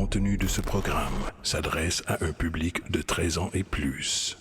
contenu de ce programme s'adresse à un public de 13 ans et plus.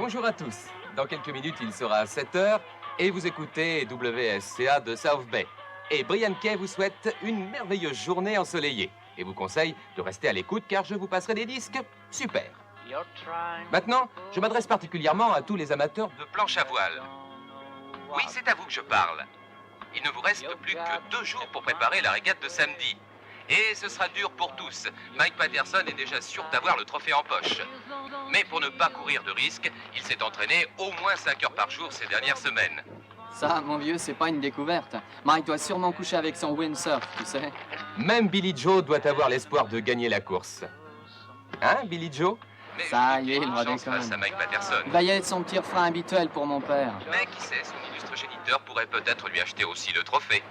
Bonjour à tous. Dans quelques minutes, il sera 7h et vous écoutez WSCA de South Bay. Et Brian Kay vous souhaite une merveilleuse journée ensoleillée et vous conseille de rester à l'écoute car je vous passerai des disques super. Maintenant, je m'adresse particulièrement à tous les amateurs de planche à voile. Oui, c'est à vous que je parle. Il ne vous reste plus que 2 jours pour préparer la régate de samedi. Et ce sera dur pour tous. Mike Patterson est déjà sûr d'avoir le trophée en poche. Mais pour ne pas courir de risque, il s'est entraîné au moins 5 heures par jour ces dernières semaines. Ça, mon vieux, c'est pas une découverte. Mike doit sûrement coucher avec son windsurf, tu sais. Même Billy Joe doit avoir l'espoir de gagner la course. Hein, Billy Joe? Mais ça y est, il va face à Mike Patterson. Il va y être son petit refrain habituel pour mon père. Mais qui sait, son illustre géniteur pourrait peut-être lui acheter aussi le trophée.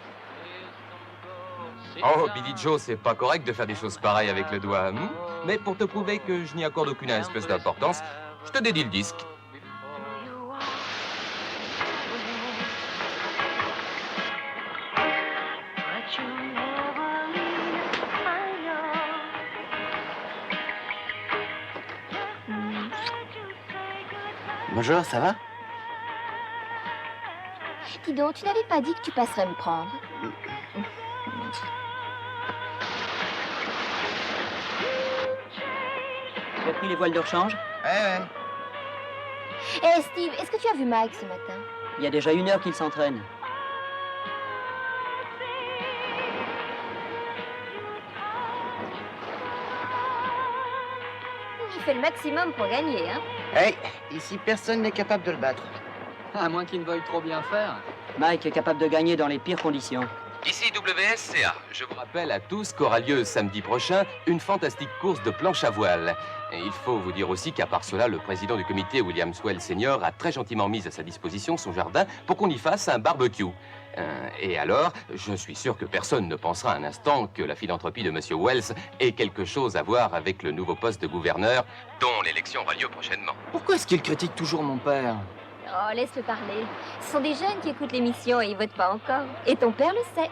Oh, Billy Joe, c'est pas correct de faire des choses pareilles avec le doigt. Mais pour te prouver que je n'y accorde aucune espèce d'importance, je te dédie le disque. Bonjour, ça va? Dis donc, tu n'avais pas dit que tu passerais me prendre. Tu as pris les voiles de rechange? Ouais. Hé Steve, est-ce que tu as vu Mike ce matin? Il y a déjà 1 heure qu'il s'entraîne. Il fait le maximum pour gagner, hein? Hey, ici personne n'est capable de le battre. À moins qu'il ne veuille trop bien faire. Mike est capable de gagner dans les pires conditions. Ici WSCA. Je vous rappelle à tous qu'aura lieu samedi prochain une fantastique course de planche à voile. Et il faut vous dire aussi qu'à part cela, le président du comité, William Swell Senior, a très gentiment mis à sa disposition son jardin pour qu'on y fasse un barbecue. Et alors, je suis sûr que personne ne pensera un instant que la philanthropie de Monsieur Wells ait quelque chose à voir avec le nouveau poste de gouverneur, dont l'élection aura lieu prochainement. Pourquoi est-ce qu'il critique toujours mon père? Oh, laisse-le parler. Ce sont des jeunes qui écoutent l'émission et ils votent pas encore. Et ton père le sait.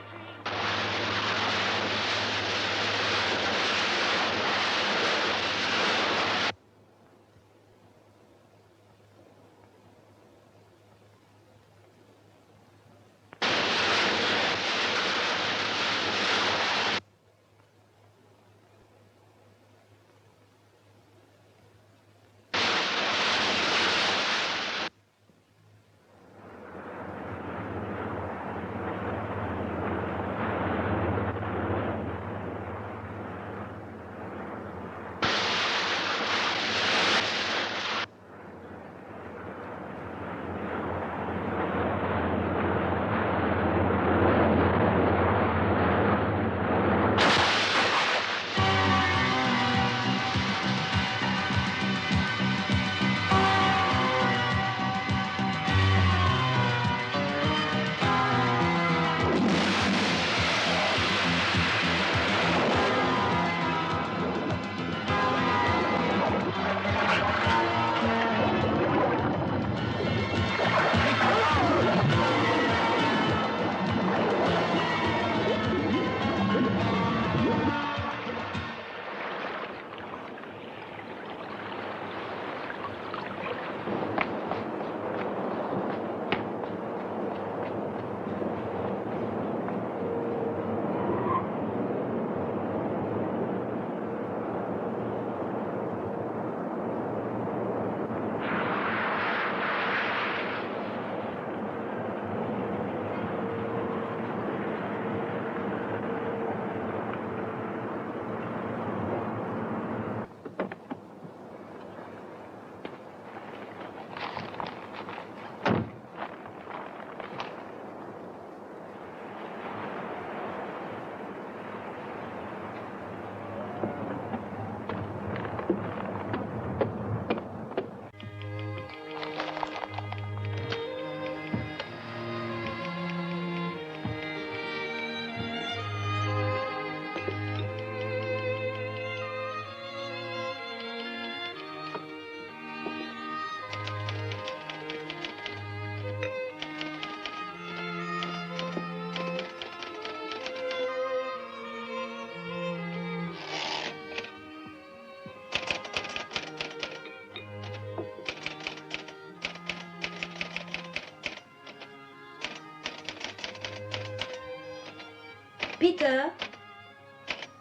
Peter,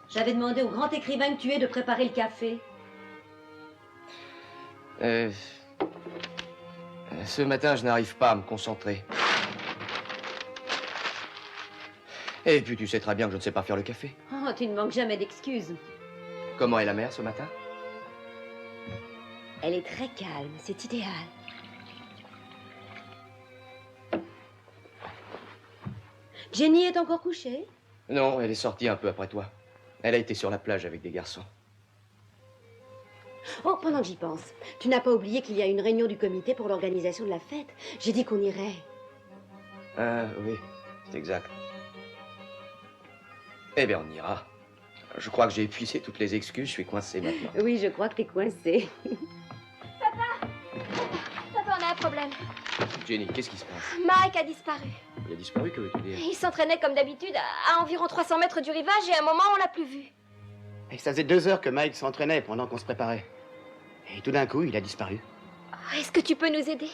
j'avais demandé au grand écrivain que tu es de préparer le café. Ce matin, je n'arrive pas à me concentrer. Et puis, tu sais très bien que je ne sais pas faire le café. Oh, tu ne manques jamais d'excuses. Comment est la mère ce matin? Elle est très calme, c'est idéal. Jenny est encore couchée? Non, elle est sortie un peu après toi. Elle a été sur la plage avec des garçons. Oh, pendant que j'y pense, tu n'as pas oublié qu'il y a une réunion du comité pour l'organisation de la fête. J'ai dit qu'on irait. Ah, oui, c'est exact. Eh bien, on ira. Je crois que j'ai épuisé toutes les excuses, je suis coincé maintenant. Oui, je crois que t'es coincé. Papa, on a un problème. Jenny, qu'est-ce qui se passe? Mike a disparu. Il a disparu, que veux-tu dire? Il s'entraînait comme d'habitude à environ 300 mètres du rivage et à un moment, on l'a plus vu. Et ça faisait 2 heures que Mike s'entraînait pendant qu'on se préparait. Et tout d'un coup, il a disparu. Oh, est-ce que tu peux nous aider?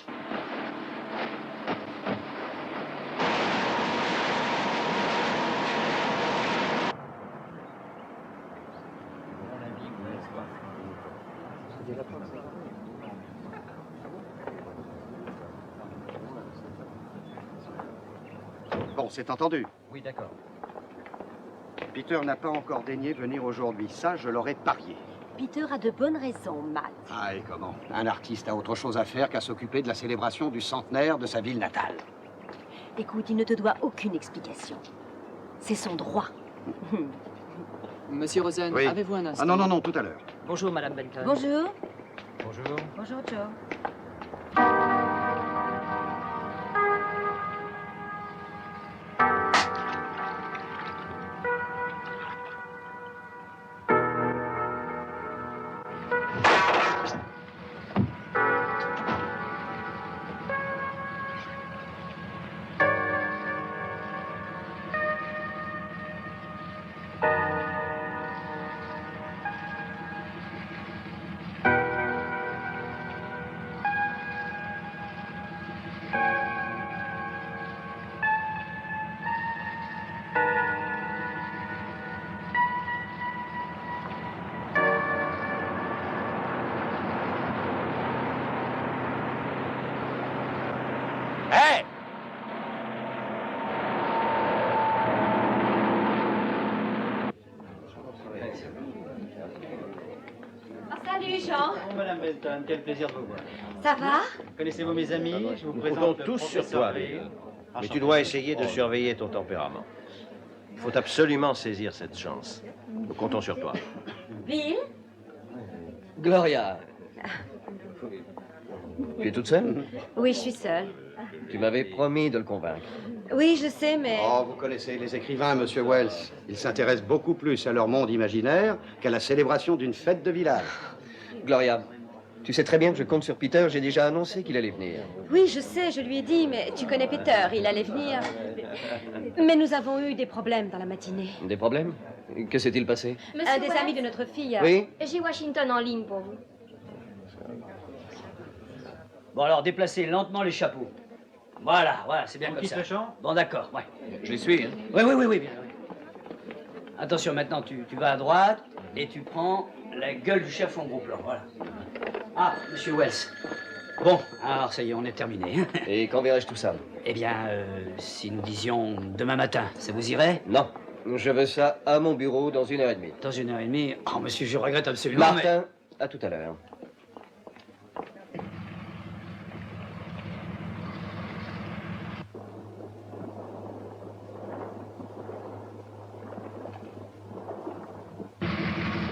Bon, c'est entendu. Oui, d'accord. Peter n'a pas encore daigné venir aujourd'hui. Ça, je l'aurais parié. Peter a de bonnes raisons, Matt. Ah, et comment? Un artiste a autre chose à faire qu'à s'occuper de la célébration du centenaire de sa ville natale. Écoute, il ne te doit aucune explication. C'est son droit. Monsieur Rosen, Oui. avez-vous un instant? Ah non, non, non, tout à l'heure. Bonjour, Madame Benton. Bonjour. Bonjour. Bonjour, Joe. Hé! Salut, Jean. Madame Benton, quel plaisir de vous voir. Ça va? Connaissez-vous mes amis? Je vous Nous présente comptons le tous sur professeur toi, Bill. Bill. Mais Enchanté. tu dois essayer de surveiller ton tempérament. Il faut absolument saisir cette chance. Nous comptons sur toi. Bill? Gloria, tu es toute seule? Oui, je suis seule. Tu m'avais promis de le convaincre. Oui, je sais, mais... Oh, vous connaissez les écrivains, monsieur Wells. Ils s'intéressent beaucoup plus à leur monde imaginaire qu'à la célébration d'une fête de village. Gloria, tu sais très bien que je compte sur Peter. J'ai déjà annoncé qu'il allait venir. Oui, je sais, je lui ai dit, mais tu connais Peter, il allait venir. Mais nous avons eu des problèmes dans la matinée. Des problèmes? Que s'est-il passé? Un des amis de notre fille a... Oui? J'ai Washington en ligne pour vous. Bon, alors, déplacez lentement les chapeaux. Voilà, c'est bien On comme quitte ça. le champ? Bon, d'accord, ouais. Je les suis, hein. Oui, bien, oui. Attention, maintenant, tu vas à droite et tu prends la gueule du chef en gros plan, voilà. Ah, monsieur Wells. Bon, alors, ça y est, on est terminé. Hein. Et quand verrai-je tout ça? Eh bien, si nous disions demain matin, ça vous irait? Non, je veux ça à mon bureau dans 1h30. Dans 1h30? Oh, monsieur, je regrette absolument, Martin, à tout à l'heure.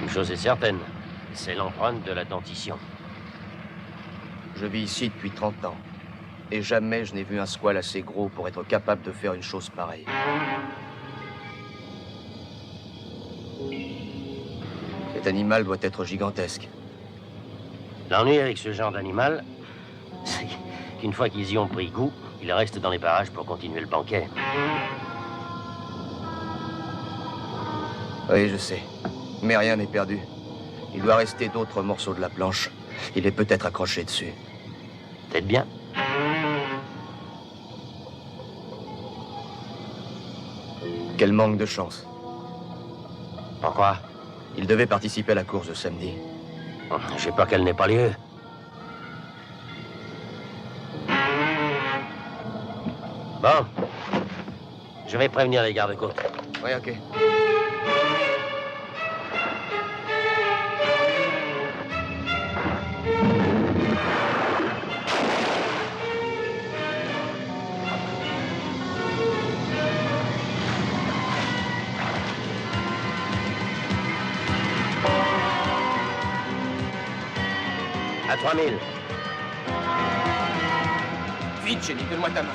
Une chose est certaine, c'est l'empreinte de la dentition. Je vis ici depuis 30 ans. Et jamais je n'ai vu un squale assez gros pour être capable de faire une chose pareille. Cet animal doit être gigantesque. L'ennui avec ce genre d'animal, c'est qu'une fois qu'ils y ont pris goût, ils restent dans les parages pour continuer le banquet. Oui, je sais. Mais rien n'est perdu. Il doit rester d'autres morceaux de la planche. Il est peut-être accroché dessus. Peut-être bien. Quel manque de chance. Pourquoi? Il devait participer à la course de samedi. J'ai peur qu'elle n'ait pas lieu. Bon. Je vais prévenir les gardes-côtes. Oui, ok. À 3000. Vite, Jenny, donne-moi ta main.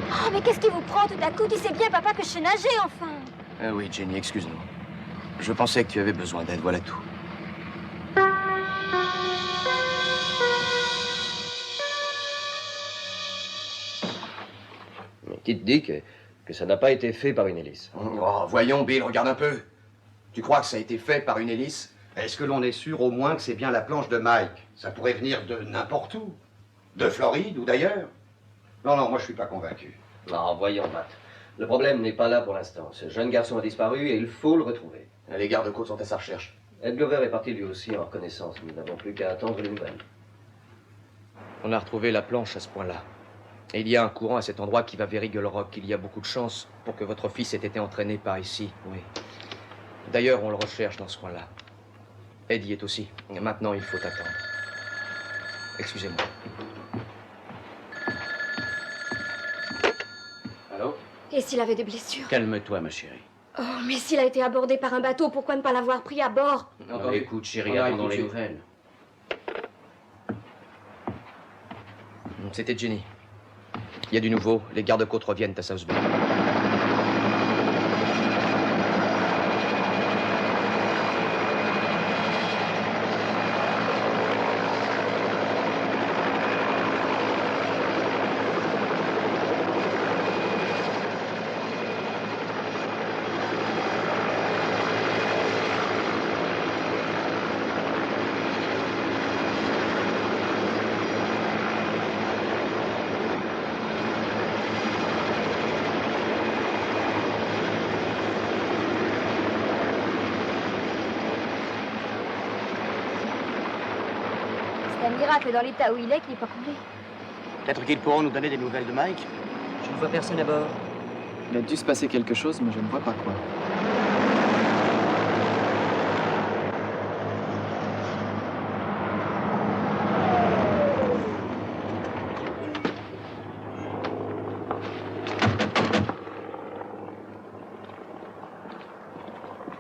Oh, mais qu'est-ce qui vous prend tout à coup? Tu sais bien, papa, que je sais nager, enfin. Oui, Jenny, excuse-nous. Je pensais que tu avais besoin d'aide, voilà tout. Mais qui te dit que ça n'a pas été fait par une hélice? Oh, voyons, Bill, regarde un peu. Tu crois que ça a été fait par une hélice? Est-ce que l'on est sûr au moins que c'est bien la planche de Mike? Ça pourrait venir de n'importe où. De Floride ou d'ailleurs. Non, non, moi je suis pas convaincu. Non, voyons, Matt. Le problème n'est pas là pour l'instant. Ce jeune garçon a disparu et il faut le retrouver. Les gardes-côtes sont à sa recherche. Ed Glover est parti lui aussi en reconnaissance. Nous n'avons plus qu'à attendre les nouvelles. On a retrouvé la planche à ce point-là. Et il y a un courant à cet endroit qui va vers Eagle Rock. Il y a beaucoup de chances pour que votre fils ait été entraîné par ici, oui. D'ailleurs, on le recherche dans ce coin-là. Ed y est aussi. Maintenant, il faut attendre. Excusez-moi. Allô? Et s'il avait des blessures? Calme-toi, ma chérie. Oh, mais s'il a été abordé par un bateau, pourquoi ne pas l'avoir pris à bord? Non, écoute, chérie, On arrive attendons tout de les suite. nouvelles. C'était Jenny. Il y a du nouveau. Les gardes-côtes reviennent à South Bay. C'est un miracle dans l'état où il est qu'il n'est pas coulé. Peut-être qu'ils pourront nous donner des nouvelles de Mike. Je ne vois personne à bord. Il a dû se passer quelque chose, mais je ne vois pas quoi.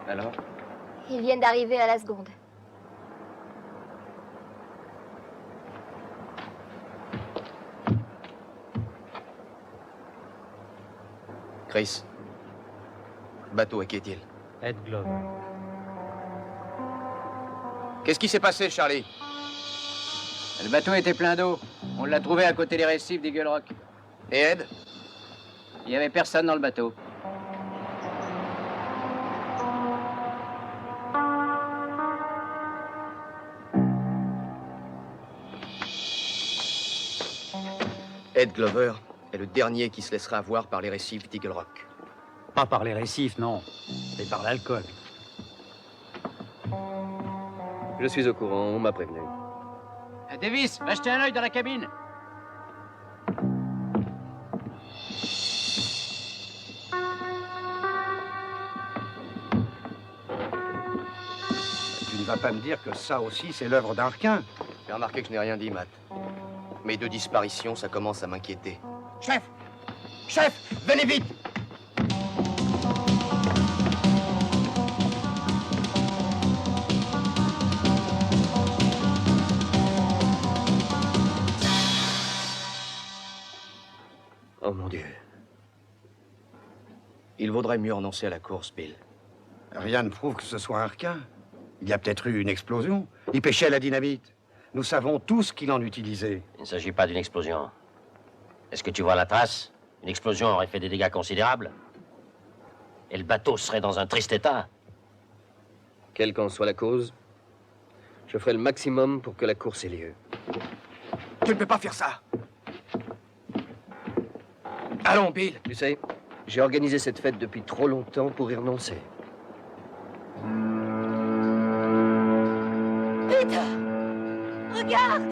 Alors? Ils viennent d'arriver à la seconde. Chris. Bateau, à qui est-il? Ed Glover. Qu'est-ce qui s'est passé, Charlie? Le bateau était plein d'eau. On l'a trouvé à côté des récifs d'Eagle Rock. Et Ed? Il n'y avait personne dans le bateau. Ed Glover est le dernier qui se laissera avoir par les récifs d'Eagle Rock. Pas par les récifs, non, mais par l'alcool. Je suis au courant, on m'a prévenu. Davis, va jeter un œil dans la cabine. Tu ne vas pas me dire que ça aussi, c'est l'œuvre d'un requin. J'ai remarqué que je n'ai rien dit, Matt. Mes deux disparitions, ça commence à m'inquiéter. Chef! Chef! Venez vite! Oh mon Dieu. Il vaudrait mieux renoncer à la course, Bill. Rien ne prouve que ce soit un requin. Il y a peut-être eu une explosion. Il pêchait la dynamite. Nous savons tous qu'il en utilisait. Il ne s'agit pas d'une explosion. Est-ce que tu vois la trace? Une explosion aurait fait des dégâts considérables. Et le bateau serait dans un triste état. Quelle qu'en soit la cause, je ferai le maximum pour que la course ait lieu. Tu ne peux pas faire ça. Allons, Bill. Tu sais, j'ai organisé cette fête depuis trop longtemps pour y renoncer. Peter! Regarde!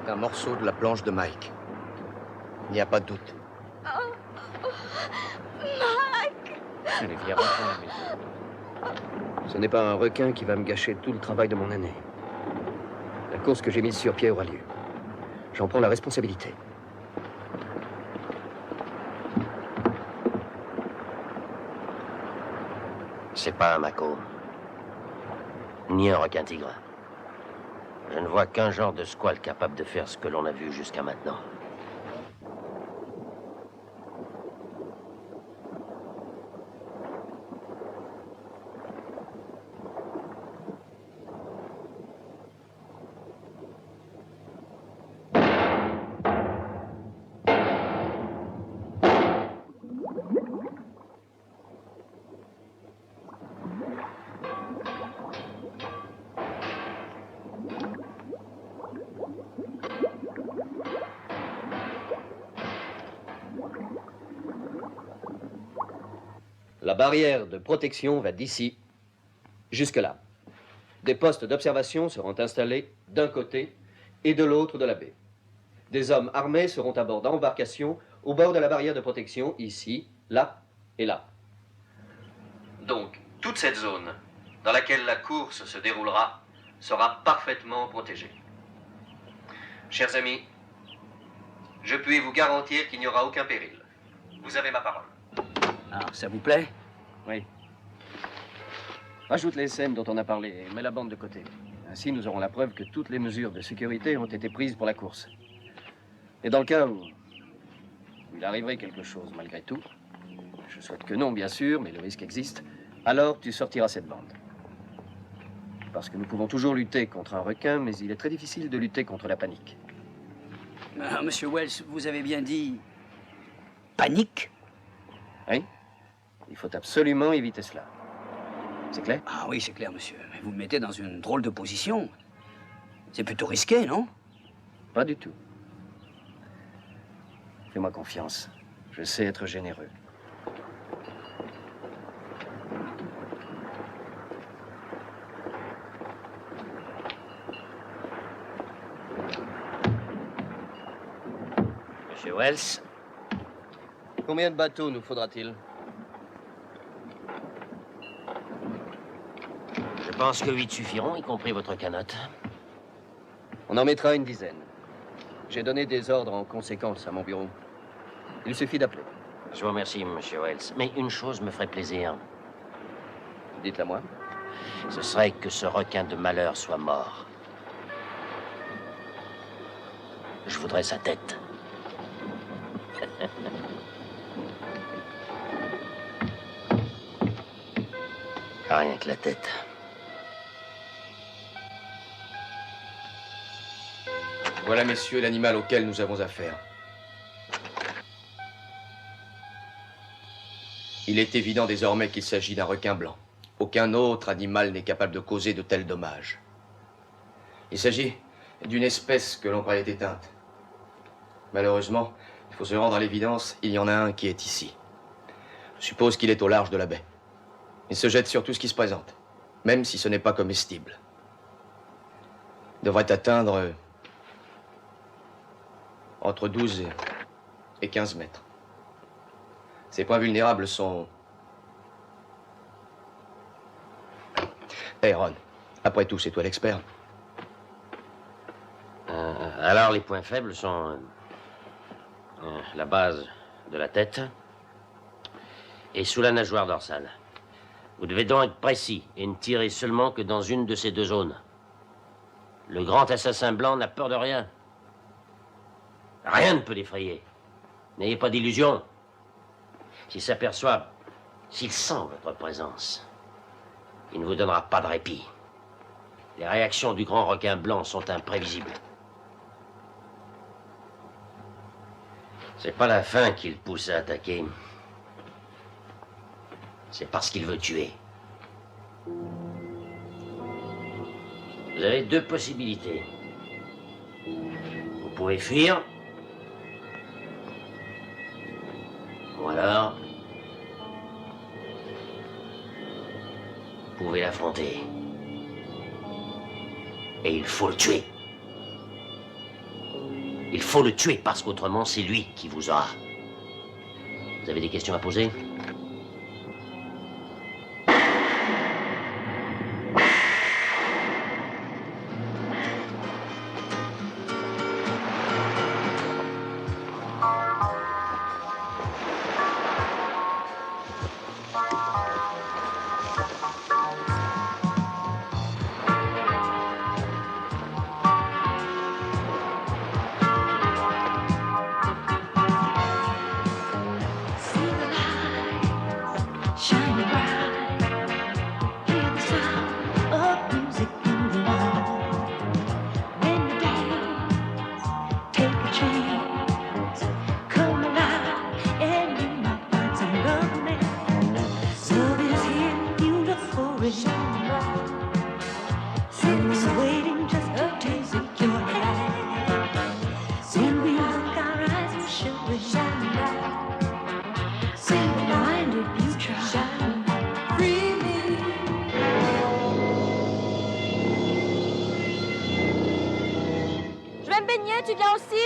C'est un morceau de la planche de Mike. Il n'y a pas de doute. Mike! Allez, viens, rentrons à la maison. Ce n'est pas un requin qui va me gâcher tout le travail de mon année. La course que j'ai mise sur pied aura lieu. J'en prends la responsabilité. C'est pas un mako. Ni un requin-tigre. Je ne vois qu'un genre de squale capable de faire ce que l'on a vu jusqu'à maintenant. La barrière de protection va d'ici jusque là. Des postes d'observation seront installés d'un côté et de l'autre de la baie. Des hommes armés seront à bord d'embarcations au bord de la barrière de protection, ici, là et là. Donc, toute cette zone dans laquelle la course se déroulera sera parfaitement protégée. Chers amis, je puis vous garantir qu'il n'y aura aucun péril. Vous avez ma parole. Alors, ça vous plaît? Oui. Rajoute les scènes dont on a parlé et mets la bande de côté. Ainsi, nous aurons la preuve que toutes les mesures de sécurité ont été prises pour la course. Et dans le cas où il arriverait quelque chose malgré tout, je souhaite que non, bien sûr, mais le risque existe, alors tu sortiras cette bande. Parce que nous pouvons toujours lutter contre un requin, mais il est très difficile de lutter contre la panique. Ah, Monsieur Wells, vous avez bien dit... panique? Oui. Il faut absolument éviter cela. C'est clair? Ah oui, c'est clair, monsieur. Mais vous me mettez dans une drôle de position. C'est plutôt risqué, non? Pas du tout. Fais-moi confiance. Je sais être généreux. Monsieur Wells, combien de bateaux nous faudra-t-il? Je pense que 8 suffiront, y compris votre canotte. On en mettra une dizaine. J'ai donné des ordres en conséquence à mon bureau. Il suffit d'appeler. Je vous remercie, monsieur Wells. Mais une chose me ferait plaisir. Dites-la moi. Ce serait que ce requin de malheur soit mort. Je voudrais sa tête. Rien que la tête. Voilà, messieurs, l'animal auquel nous avons affaire. Il est évident désormais qu'il s'agit d'un requin blanc. Aucun autre animal n'est capable de causer de tels dommages. Il s'agit d'une espèce que l'on croyait éteinte. Malheureusement, il faut se rendre à l'évidence, il y en a un qui est ici. Je suppose qu'il est au large de la baie. Il se jette sur tout ce qui se présente, même si ce n'est pas comestible. Il devrait atteindre entre 12 et 15 mètres. Ces points vulnérables sont... Hey Ron, après tout, c'est toi l'expert. Alors, les points faibles sont la base de la tête et sous la nageoire dorsale. Vous devez donc être précis et ne tirer seulement que dans une de ces deux zones. Le grand assassin blanc n'a peur de rien. Rien ne peut l'effrayer. N'ayez pas d'illusion. S'il s'aperçoit, s'il sent votre présence, il ne vous donnera pas de répit. Les réactions du grand requin blanc sont imprévisibles. C'est pas la faim qui le pousse à attaquer. C'est parce qu'il veut tuer. Vous avez deux possibilités. Vous pouvez fuir, ou alors, vous pouvez l'affronter. Et il faut le tuer. Il faut le tuer parce qu'autrement, c'est lui qui vous aura. Vous avez des questions à poser ? Tu viens aussi?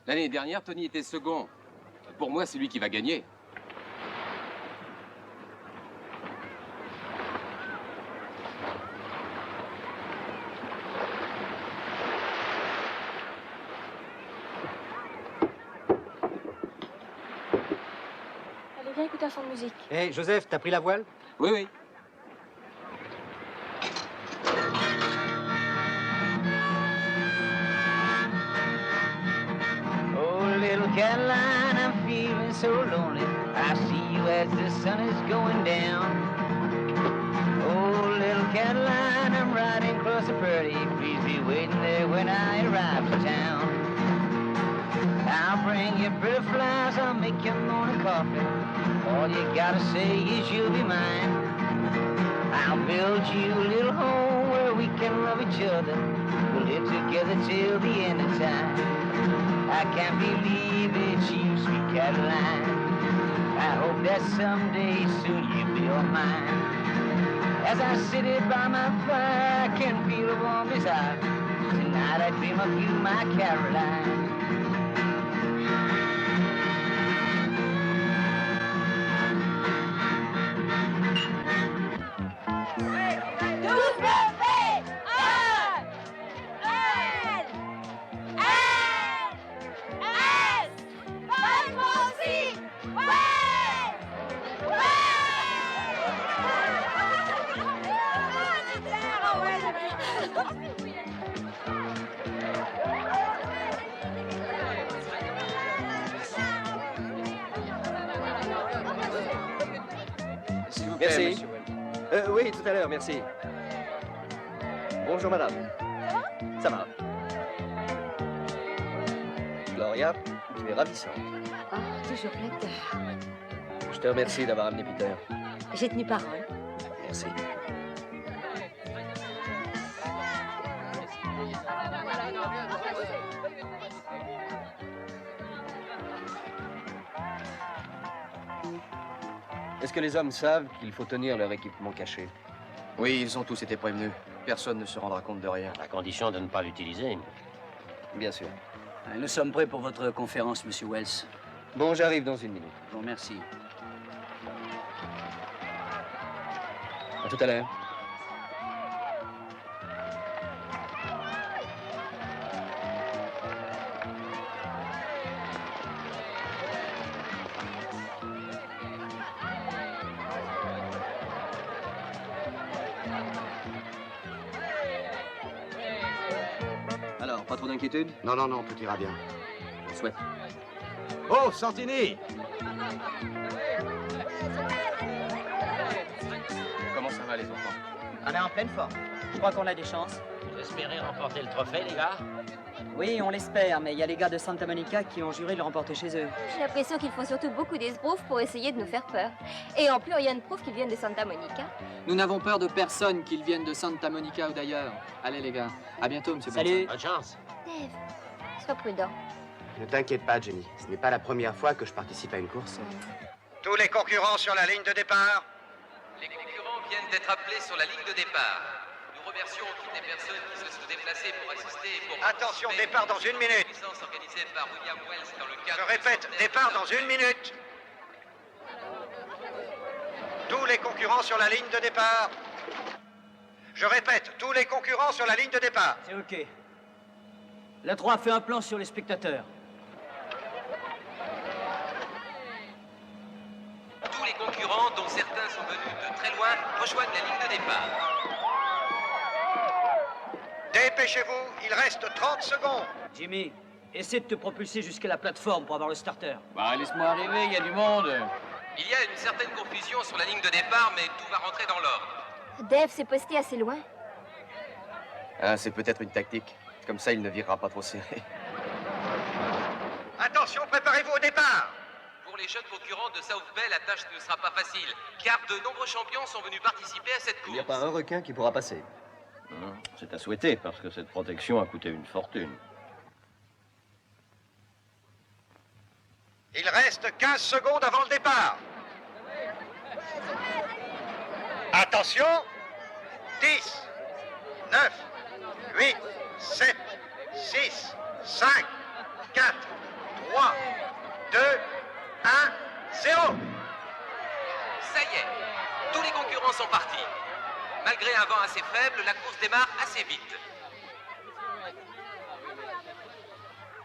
L'année dernière, Tony était second. Pour moi, c'est lui qui va gagner. Allez, viens écouter un son de musique. Hé, Joseph, t'as pris la voile? Oui, oui. Oh, little Caroline, I'm feeling so lonely. I see you as the sun is going down. Oh, little Caroline, I'm riding across the prairie. Please be waiting there when I arrive in town. I'll bring you pretty flowers, I'll make your morning coffee. All you gotta say is you'll be mine. I'll build you a little home where we can love each other. We'll live together till the end of time. I can't believe it's you, sweet Caroline. I hope that someday soon you'll be all mine. As I sit here by my fire, I can feel a warm desire. Tonight I dream of you, my Caroline. S'il vous plaît, Merci. monsieur Wells. Oui, tout à l'heure, merci. Bonjour, madame. Ça va? Gloria, tu es ravissante. Oh, toujours flatteur. Je te remercie d'avoir amené Peter. J'ai tenu parole. Merci. Est-ce que les hommes savent qu'il faut tenir leur équipement caché? Oui, ils ont tous été prévenus. Personne ne se rendra compte de rien. À condition de ne pas l'utiliser. Bien sûr. Nous sommes prêts pour votre conférence, Monsieur Wells. Bon, j'arrive dans une minute. Bon, merci. À tout à l'heure. Alors, pas trop d'inquiétude? Non, non, non, tout ira bien. Je le souhaite. Oh, Santini! Comment ça va, les enfants? On est en pleine forme. Je crois qu'on a des chances. Vous espérez remporter le trophée, les gars? Oui, on l'espère, mais il y a les gars de Santa Monica qui ont juré de le remporter chez eux. J'ai l'impression qu'ils font surtout beaucoup d'esbroufs pour essayer de nous faire peur. Et en plus, rien ne prouve qu'ils viennent de Santa Monica. Nous n'avons peur de personne, qu'ils viennent de Santa Monica ou d'ailleurs. Allez, les gars. À bientôt, monsieur Salut. Bonne chance. Dave, sois prudent. Ne t'inquiète pas, Jenny. Ce n'est pas la première fois que je participe à une course. Tous les concurrents sur la ligne de départ. Les concurrents viennent d'être appelés sur la ligne de départ. Nous remercions toutes les personnes qui se sont déplacées pour assister et pour... Attention, départ dans une minute. Organisée par William Wells dans le cadre... Je répète, départ dans une minute. Tous les concurrents sur la ligne de départ. Je répète, tous les concurrents sur la ligne de départ. C'est OK. La 3 fait un plan sur les spectateurs. Tous les concurrents, dont certains sont venus de très loin, rejoignent la ligne de départ. Dépêchez-vous, il reste 30 secondes. Jimmy, essaie de te propulser jusqu'à la plateforme pour avoir le starter. Bah, laisse-moi arriver, il y a du monde. Il y a une certaine confusion sur la ligne de départ, mais tout va rentrer dans l'ordre. Dave s'est posté assez loin. Ah, c'est peut-être une tactique. Comme ça, il ne virera pas trop serré. Attention, préparez-vous au départ. Pour les jeunes concurrents de South Bay, la tâche ne sera pas facile, car de nombreux champions sont venus participer à cette Il n'y a course. pas un requin qui pourra passer. C'est à souhaiter, parce que cette protection a coûté une fortune. Il reste 15 secondes avant le départ. Attention. 10, 9, 8, 7, 6, 5, 4, 3, 2, 1, 0. Ça y est, tous les concurrents sont partis. Malgré un vent assez faible, la course démarre assez vite.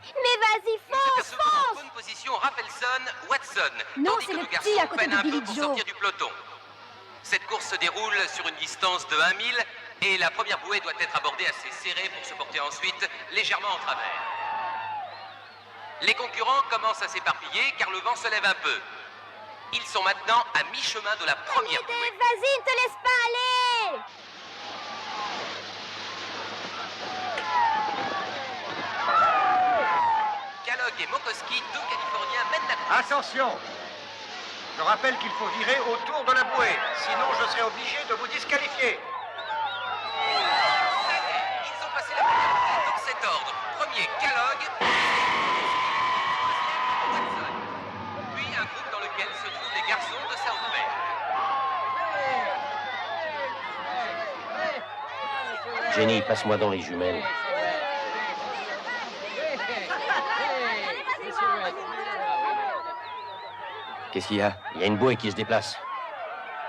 Mais vas-y, fonce, En bonne position, Rafelson, Watson. Non, tandis c'est que le le petit garçon à côté peine de un peu Billy pour Joe. sortir du peloton. Cette course se déroule sur une distance de 1 mille et la première bouée doit être abordée assez serrée pour se porter ensuite légèrement en travers. Les concurrents commencent à s'éparpiller car le vent se lève un peu. Ils sont maintenant à mi-chemin de la première bouée. Vas-y, ne te laisse pas aller. Kellogg et Mokoski, deux Californiens, mènent la course. Attention! Je rappelle qu'il faut virer autour de la bouée, sinon je serai obligé de vous disqualifier. Ça y est, ils ont passé la première bouée dans cet ordre. Premier, Kellogg. Deuxième, Watson. Puis un groupe dans lequel se trouvent les garçons de South Bay. Jenny, passe-moi dans les jumelles. Qu'est-ce qu'il y a? Il y a une bouée qui se déplace.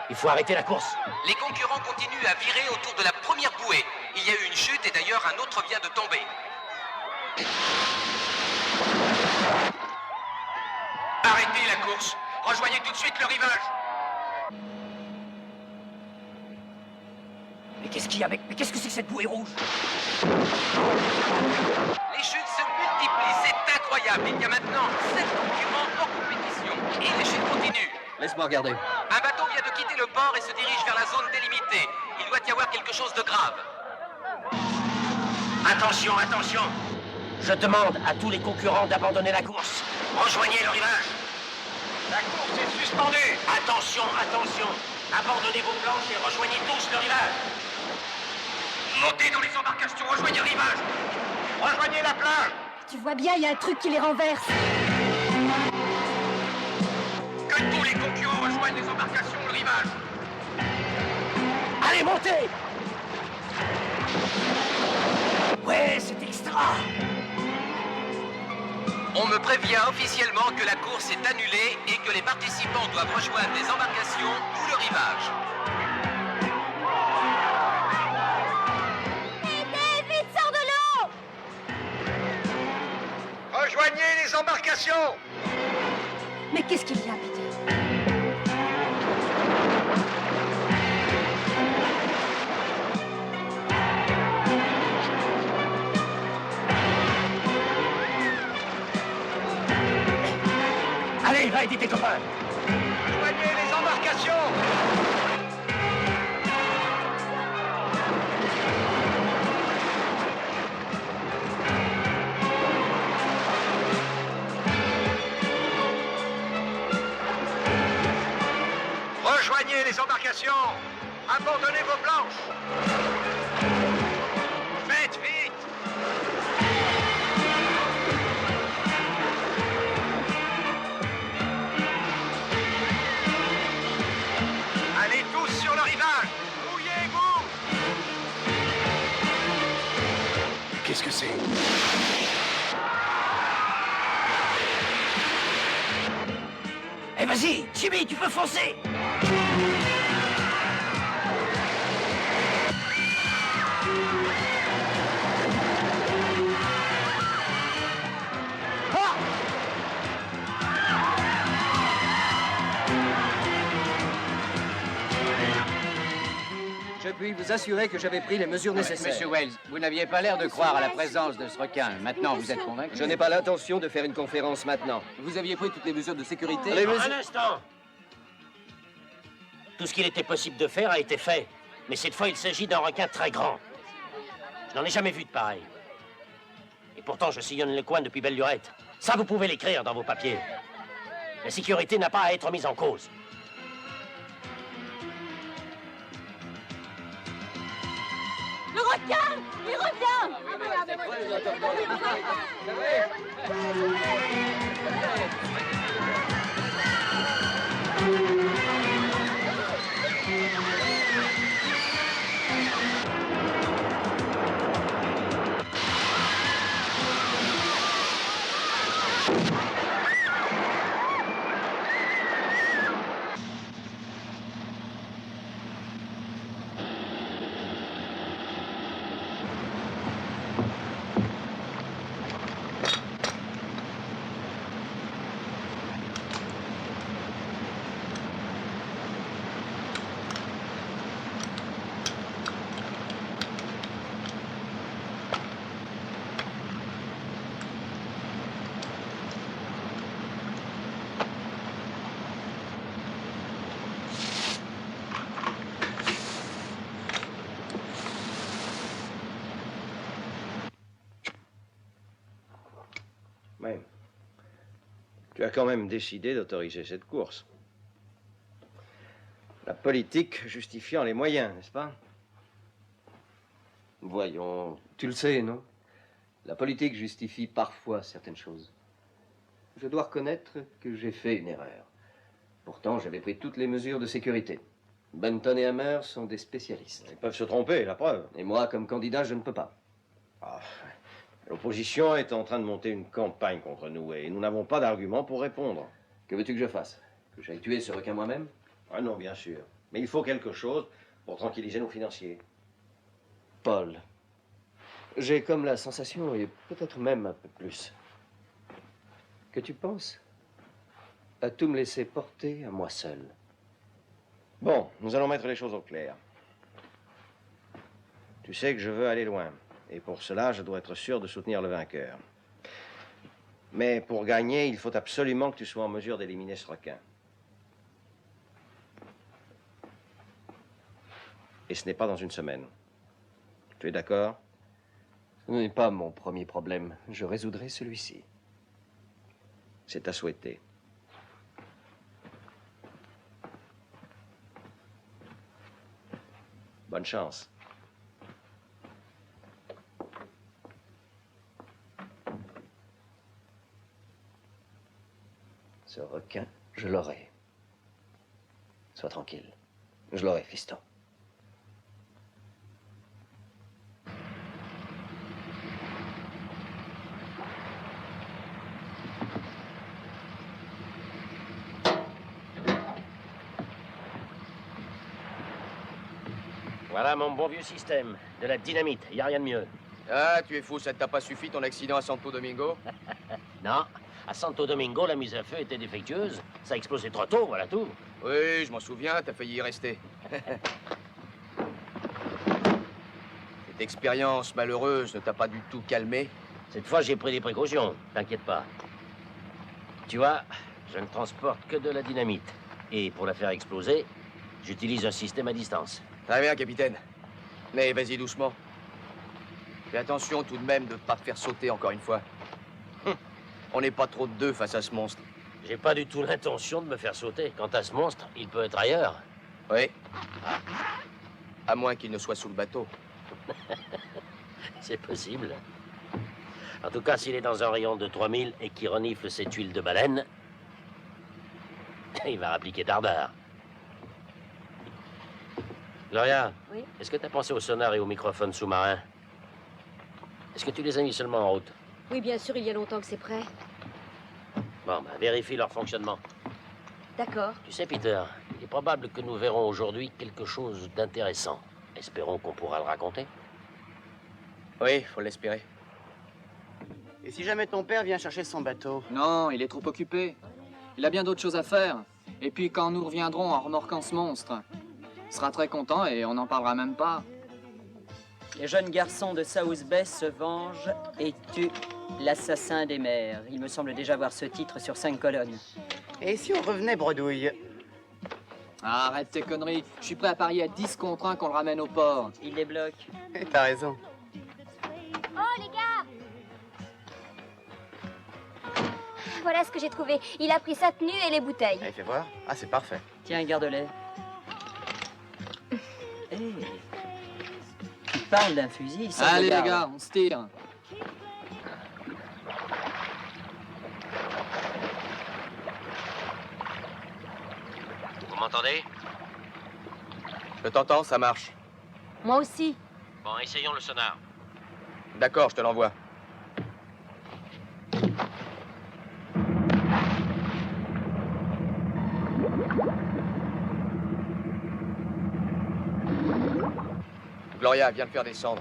Il faut arrêter la course. Les concurrents continuent à virer autour de la première bouée. Il y a eu une chute et d'ailleurs un autre vient de tomber. Arrêtez la course. Rejoignez tout de suite le rivage. Mais qu'est-ce qu'il y a, mec? Mais qu'est-ce que c'est que cette bouée rouge? Les chutes se multiplient, c'est incroyable. Il y a maintenant 7 concurrents en compétition. Et les chutes continuent. Laisse-moi regarder. Un bateau vient de quitter le port et se dirige vers la zone délimitée. Il doit y avoir quelque chose de grave. Attention, attention. Je demande à tous les concurrents d'abandonner la course. Rejoignez le rivage. La course est suspendue. Attention, attention. Abandonnez vos planches et rejoignez tous le rivage. Montez dans les embarcations, rejoignez le rivage. Rejoignez la plage. Tu vois bien, il y a un truc qui les renverse. Que tous les concurrents rejoignent les embarcations, le rivage. Allez, montez! Ouais, c'est extra! On me prévient officiellement que la course est annulée et que les participants doivent rejoindre les embarcations ou le rivage. Vite, sors de l'eau. Rejoignez les embarcations. Mais qu'est-ce qu'il y a, Peter? Allez, va aider tes copains! Rejoignez les embarcations. Rejoignez les embarcations. Abandonnez vos planches. Faites vite. Allez tous sur le rivage. Mouillez-vous. Qu'est-ce que c'est? Eh, vas-y, Jimmy, tu peux foncer! Je puis vous assurer que j'avais pris les mesures nécessaires. Monsieur Wells, vous n'aviez pas l'air de croire à la présence de ce requin. Maintenant, vous êtes convaincu? Je n'ai pas l'intention de faire une conférence maintenant. Vous aviez pris toutes les mesures de sécurité? Un instant. Tout ce qu'il était possible de faire a été fait. Mais cette fois, il s'agit d'un requin très grand. Je n'en ai jamais vu de pareil. Et pourtant, je sillonne le coin depuis belle lurette. Ça, vous pouvez l'écrire dans vos papiers. La sécurité n'a pas à être mise en cause. Le requin, il revient. Oui. Tu as quand même décidé d'autoriser cette course. La politique justifiant les moyens, n'est-ce pas? Voyons, tu le sais, non? La politique justifie parfois certaines choses. Je dois reconnaître que j'ai fait une erreur. Pourtant, j'avais pris toutes les mesures de sécurité. Benton et Hammer sont des spécialistes. Ils peuvent se tromper, la preuve. Et moi, comme candidat, je ne peux pas. Ah, l'opposition est en train de monter une campagne contre nous et nous n'avons pas d'argument pour répondre. Que veux-tu que je fasse? Que j'aille tuer ce requin moi-même? Ah non, bien sûr. Mais il faut quelque chose pour tranquilliser nos financiers. Paul, j'ai comme la sensation, et peut-être même un peu plus, que tu penses à tout me laisser porter à moi seul. Bon, nous allons mettre les choses au clair. Tu sais que je veux aller loin. Et pour cela, je dois être sûr de soutenir le vainqueur. Mais pour gagner, il faut absolument que tu sois en mesure d'éliminer ce requin. Et ce n'est pas dans une semaine. Tu es d'accord? Ce n'est pas mon premier problème. Je résoudrai celui-ci. C'est à souhaiter. Bonne chance. Ce requin, je l'aurai. Sois tranquille. Je l'aurai, fiston. Voilà mon bon vieux système. De la dynamite, y a rien de mieux. Ah, tu es fou, ça ne t'a pas suffi ton accident à Santo Domingo? Non, à Santo Domingo, la mise à feu était défectueuse. Ça a explosé trop tôt, voilà tout. Oui, je m'en souviens, t'as failli y rester. Cette expérience malheureuse ne t'a pas du tout calmé? Cette fois, j'ai pris des précautions, t'inquiète pas. Tu vois, je ne transporte que de la dynamite. Et pour la faire exploser, j'utilise un système à distance. Très bien, capitaine. Mais vas-y doucement. Fais attention tout de même de ne pas te faire sauter encore une fois. On n'est pas trop de deux face à ce monstre. J'ai pas du tout l'intention de me faire sauter. Quant à ce monstre, il peut être ailleurs. Oui. À moins qu'il ne soit sous le bateau. C'est possible. En tout cas, s'il est dans un rayon de 3000 et qu'il renifle cette huile de baleine, il va rappliquer dardard. Gloria, Oui? est-ce que tu as pensé au sonar et au microphone sous-marin? Est-ce que tu les as mis seulement en route? Oui, bien sûr, il y a longtemps que c'est prêt. Bon, ben, vérifie leur fonctionnement. D'accord. Tu sais, Peter, il est probable que nous verrons aujourd'hui quelque chose d'intéressant. Espérons qu'on pourra le raconter. Oui, faut l'espérer. Et si jamais ton père vient chercher son bateau? Non, il est trop occupé. Il a bien d'autres choses à faire. Et puis quand nous reviendrons en remorquant ce monstre, il sera très content et on n'en parlera même pas. Les jeunes garçons de South Bay se vengent et tuent l'assassin des mers. Il me semble déjà voir ce titre sur 5 colonnes. Et si on revenait bredouille? Ah, arrête tes conneries. Je suis prêt à parier à 10 contre 1 qu'on le ramène au port. Il les bloque. T'as raison. Oh, les gars! Voilà ce que j'ai trouvé. Il a pris sa tenue et les bouteilles. Allez, fais voir. Ah, c'est parfait. Tiens, garde-les. Hey. Tu parles d'un fusil, ça Allez, regarde. les gars, on se tire. Vous m'entendez? Je t'entends, ça marche. Moi aussi. Bon, essayons le sonar. D'accord, je te l'envoie. Gloria, viens le faire descendre.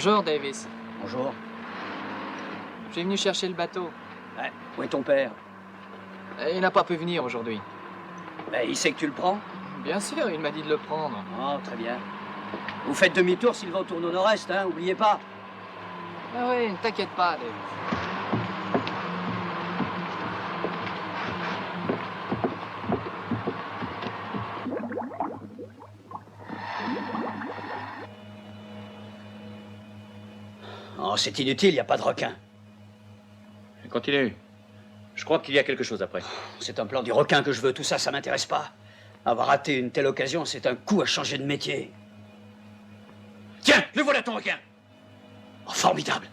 Bonjour, Davis. Bonjour. Je suis venu chercher le bateau. Ouais, où est ton père? Il n'a pas pu venir aujourd'hui. Ben, il sait que tu le prends? Bien sûr, il m'a dit de le prendre. Oh, très bien. Vous faites demi-tour s'il va au tourne au nord-est, hein, oubliez pas. Ah oui, ne t'inquiète pas, Davis. Oh, c'est inutile, il n'y a pas de requin. Continue. Je crois qu'il y a quelque chose après. C'est un plan du requin que je veux, tout ça, ça m'intéresse pas. Avoir raté une telle occasion, c'est un coup à changer de métier. Tiens, le voilà ton requin. Oh, formidable.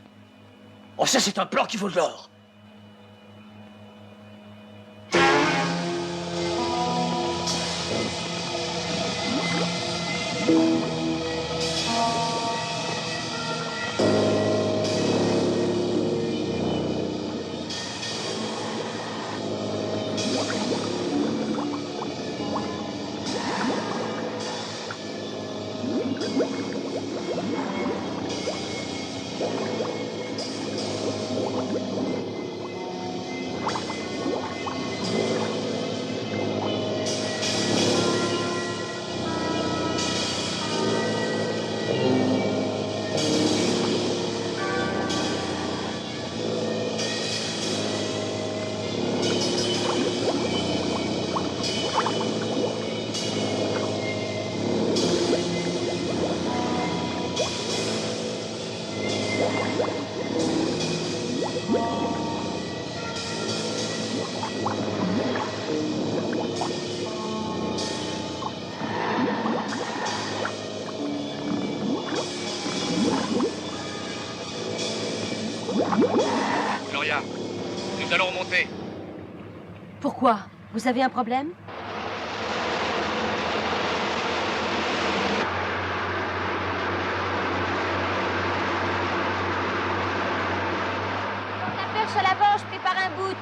Oh, ça, c'est un plan qui vaut de l'or. Gloria, nous allons remonter. Pourquoi? Vous avez un problème? La perche à l'avant, je prépare un bout.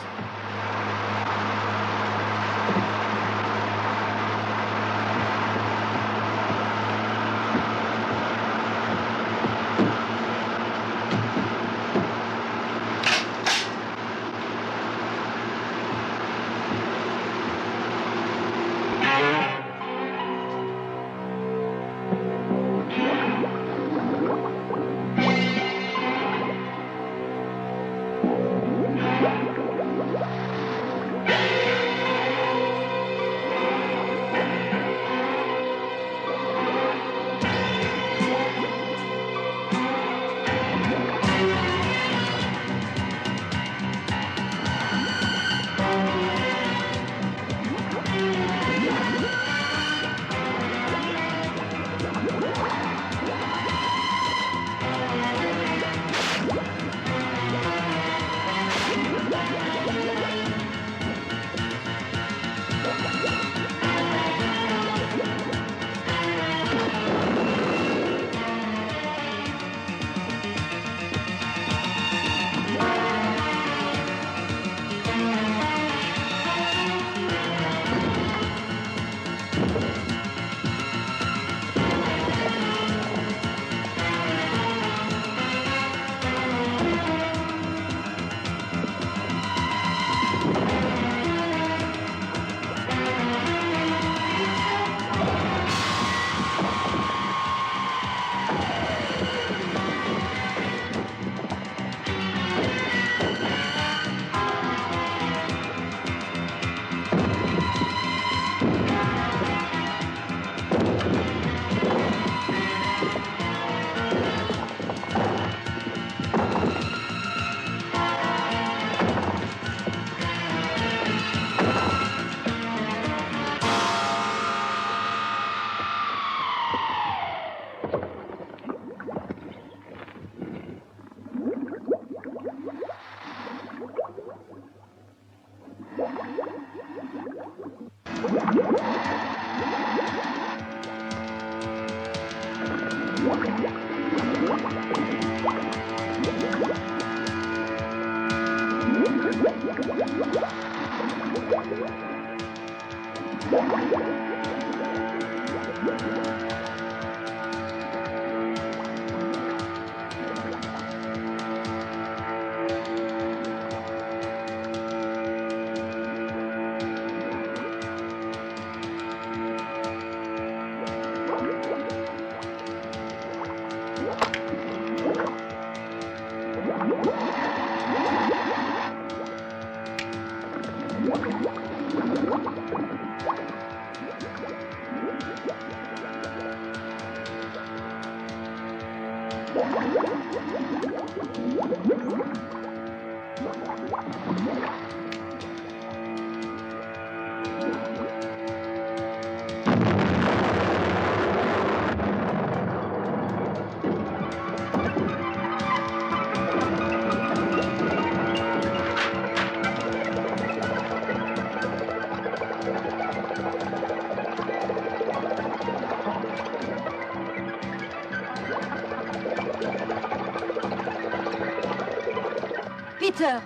Peter,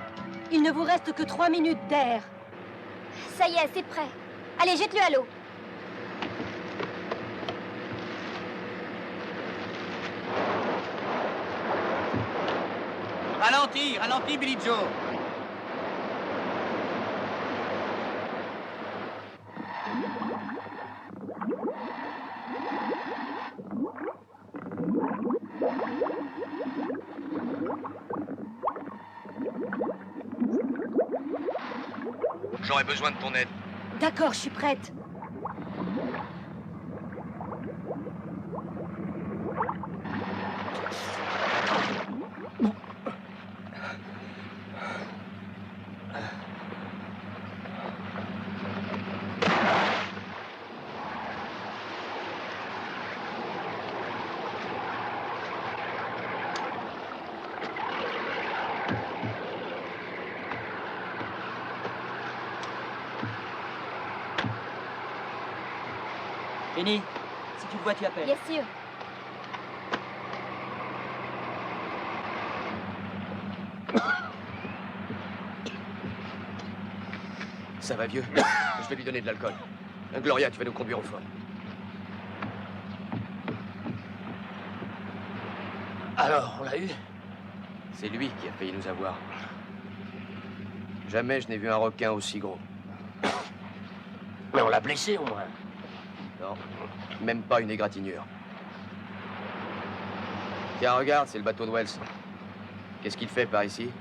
il ne vous reste que 3 minutes d'air. Ça y est, c'est prêt. Allez, jette-le à l'eau. Ralentis, ralentis, Billy Joe. J'aurais besoin de ton aide. D'accord, je suis prête. Penny, si tu le vois, tu appelles. Bien sûr. Ça va, vieux? Je vais lui donner de l'alcool. Gloria, tu vas nous conduire au fort. Alors, on l'a eu? C'est lui qui a failli nous avoir. Jamais je n'ai vu un requin aussi gros. Mais on l'a blessé, au moins. Non, même pas une égratignure. Tiens, regarde, c'est le bateau de Wells. Qu'est-ce qu'il fait par ici?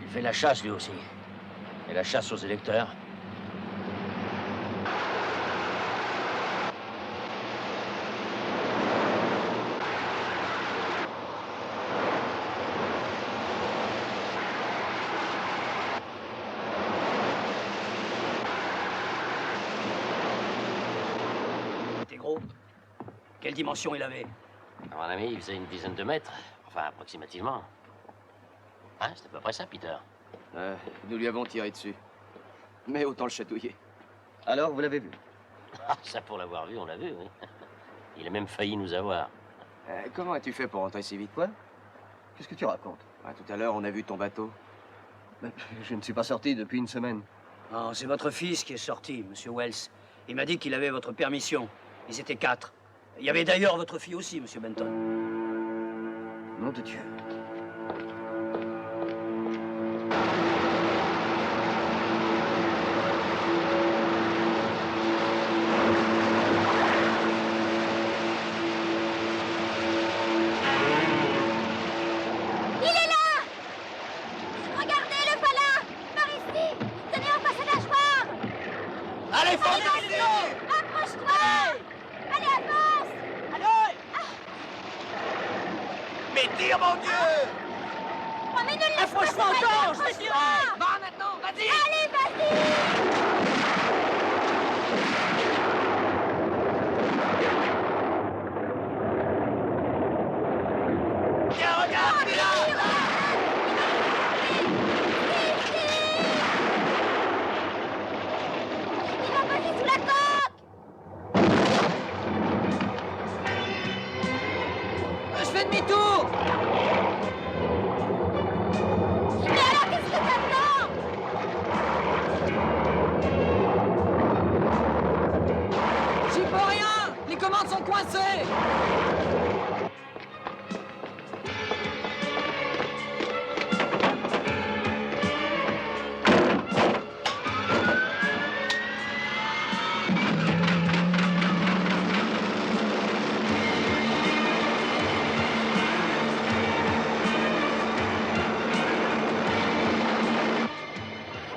Il fait la chasse, lui aussi. Et la chasse aux électeurs. T'es gros? Quelle dimension il avait? À mon ami, il faisait une dizaine de mètres. Enfin, approximativement. Hein, c'est à peu près ça, Peter. Nous lui avons tiré dessus. Mais autant le chatouiller. Alors, vous l'avez vu? Ah, ça, pour l'avoir vu, on l'a vu, oui. Il a même failli nous avoir. Comment as-tu fait pour rentrer si vite? Quoi? Qu'est-ce que tu racontes? Tout à l'heure, on a vu ton bateau. Je ne suis pas sorti depuis une semaine. Non, c'est votre fils qui est sorti, monsieur Wells. Il m'a dit qu'il avait votre permission. Ils étaient 4. Il y avait d'ailleurs votre fille aussi, monsieur Benton. Nom de Dieu. Allez, Approche-toi! Allez, avance! Allez! Mais tire, mon Dieu! Oh, mais ne le laisse pas Approche-toi s'arrêter, encore, je vais approche-toi! tirer! Va maintenant, vas-y! Allez, vas-y! Tiens, regarde, il est là! Il va passer sous la coque! Je fais demi-tour! Mais alors, qu'est-ce que t'attends? J'y peux rien! Les commandes sont coincées!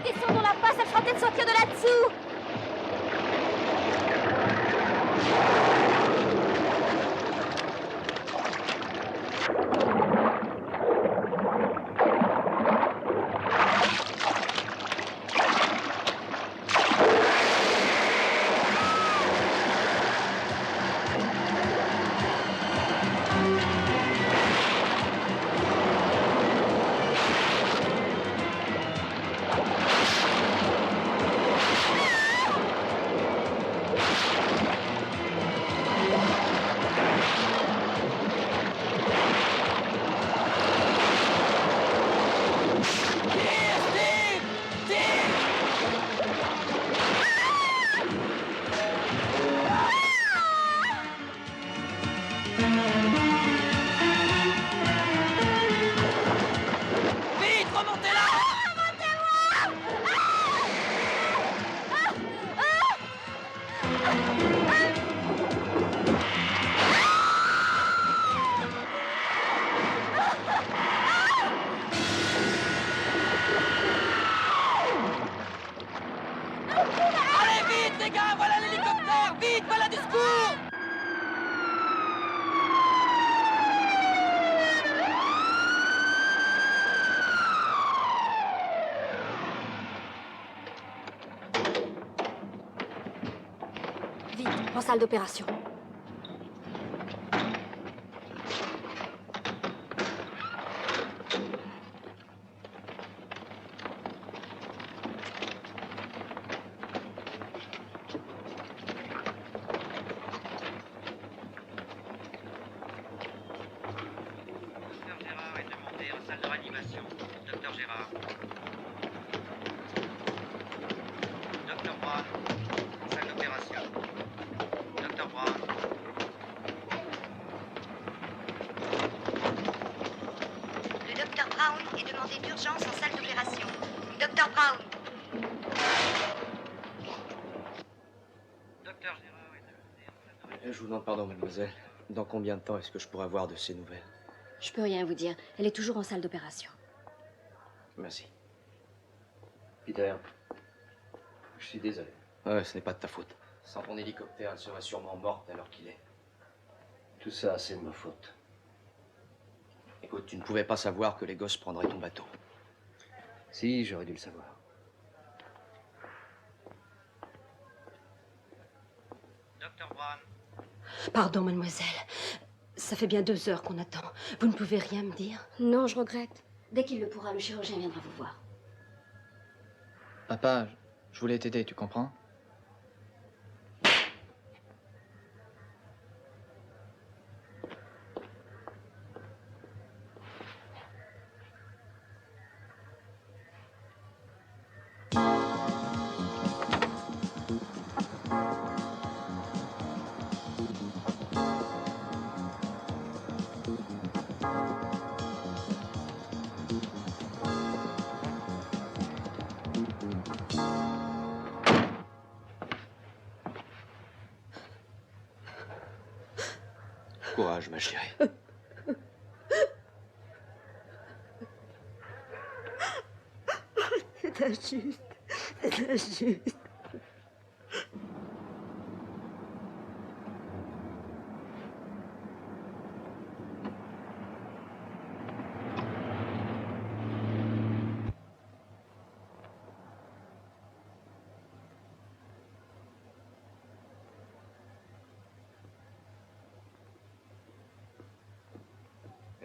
Descendons la passe, elle fera peut-être sortir de là-dessous! En salle d'opération. Je vous demande pardon, mademoiselle. Dans combien de temps est-ce que je pourrai avoir de ces nouvelles? Je peux rien vous dire. Elle est toujours en salle d'opération. Merci. Peter, je suis désolé. Ouais, ce n'est pas de ta faute. Sans ton hélicoptère, elle serait sûrement morte à l'heure qu'il est. Tout ça, c'est de ma faute. Écoute, tu ne pouvais pas savoir que les gosses prendraient ton bateau. Si, j'aurais dû le savoir. Docteur Brown. Pardon, mademoiselle. Ça fait bien 2 heures qu'on attend. Vous ne pouvez rien me dire? Non, je regrette. Dès qu'il le pourra, le chirurgien viendra vous voir. Papa, je voulais t'aider, tu comprends? Courage, ma chérie. C'est injuste. C'est injuste.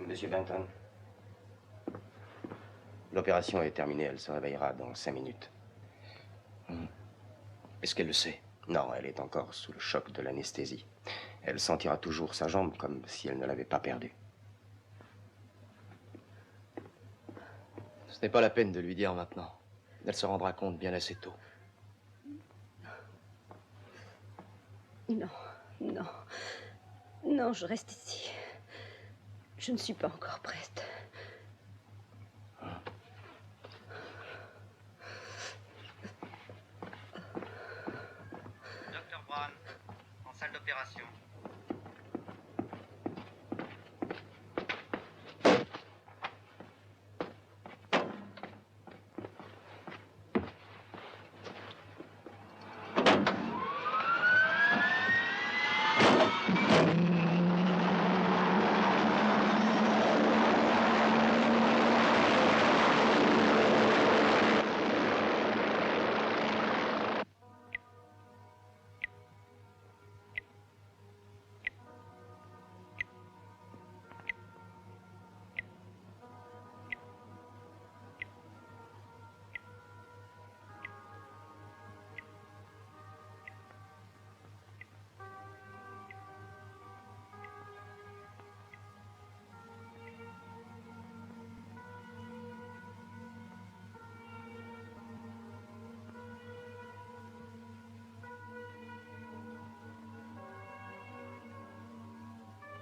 Monsieur Benton. L'opération est terminée, elle se réveillera dans 5 minutes. Est-ce qu'elle le sait? Non, elle est encore sous le choc de l'anesthésie. Elle sentira toujours sa jambe comme si elle ne l'avait pas perdue. Ce n'est pas la peine de lui dire maintenant. Elle se rendra compte bien assez tôt. Non, non. Non, je reste ici. Je ne suis pas encore prête. Docteur Brown, en salle d'opération.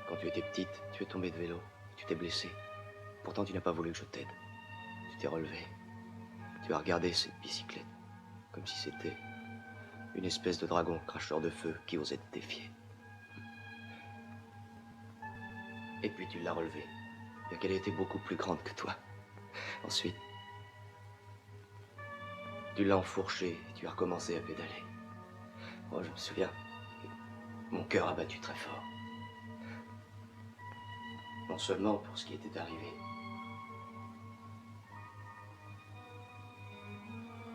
Quand tu étais petite, tu es tombée de vélo. Tu t'es blessée. Pourtant, tu n'as pas voulu que je t'aide. Tu t'es relevée. Tu as regardé cette bicyclette. Comme si c'était une espèce de dragon cracheur de feu qui osait te défier. Et puis tu l'as relevée. Bien qu'elle était beaucoup plus grande que toi. Ensuite, tu l'as enfourchée et tu as recommencé à pédaler. Oh, je me souviens. Mon cœur a battu très fort. Non seulement pour ce qui était arrivé,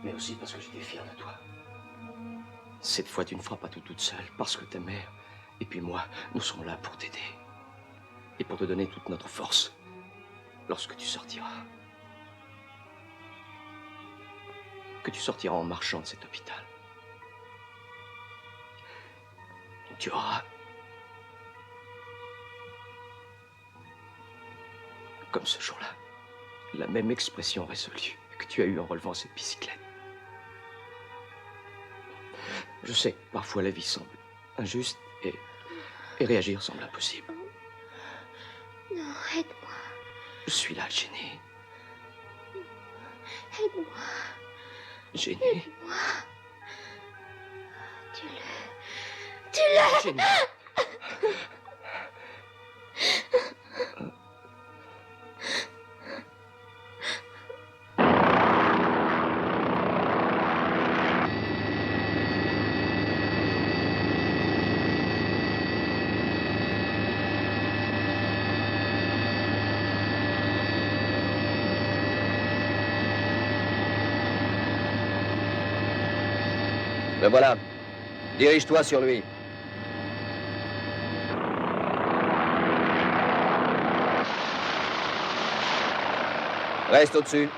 mais aussi parce que j'étais fier de toi. Cette fois, tu ne feras pas tout toute seule, parce que ta mère, et puis moi, nous serons là pour t'aider. Et pour te donner toute notre force, lorsque tu sortiras. Que tu sortiras en marchant de cet hôpital. Tu auras, comme ce jour-là, la même expression résolue que tu as eue en relevant cette bicyclette. Je sais que parfois la vie semble injuste et réagir semble impossible. Non, aide-moi. Je suis là, Jenny. Aide-moi. Jenny. Aide-moi. Tu l'as. Jenny. Le voilà. Dirige-toi sur lui. Reste au-dessus.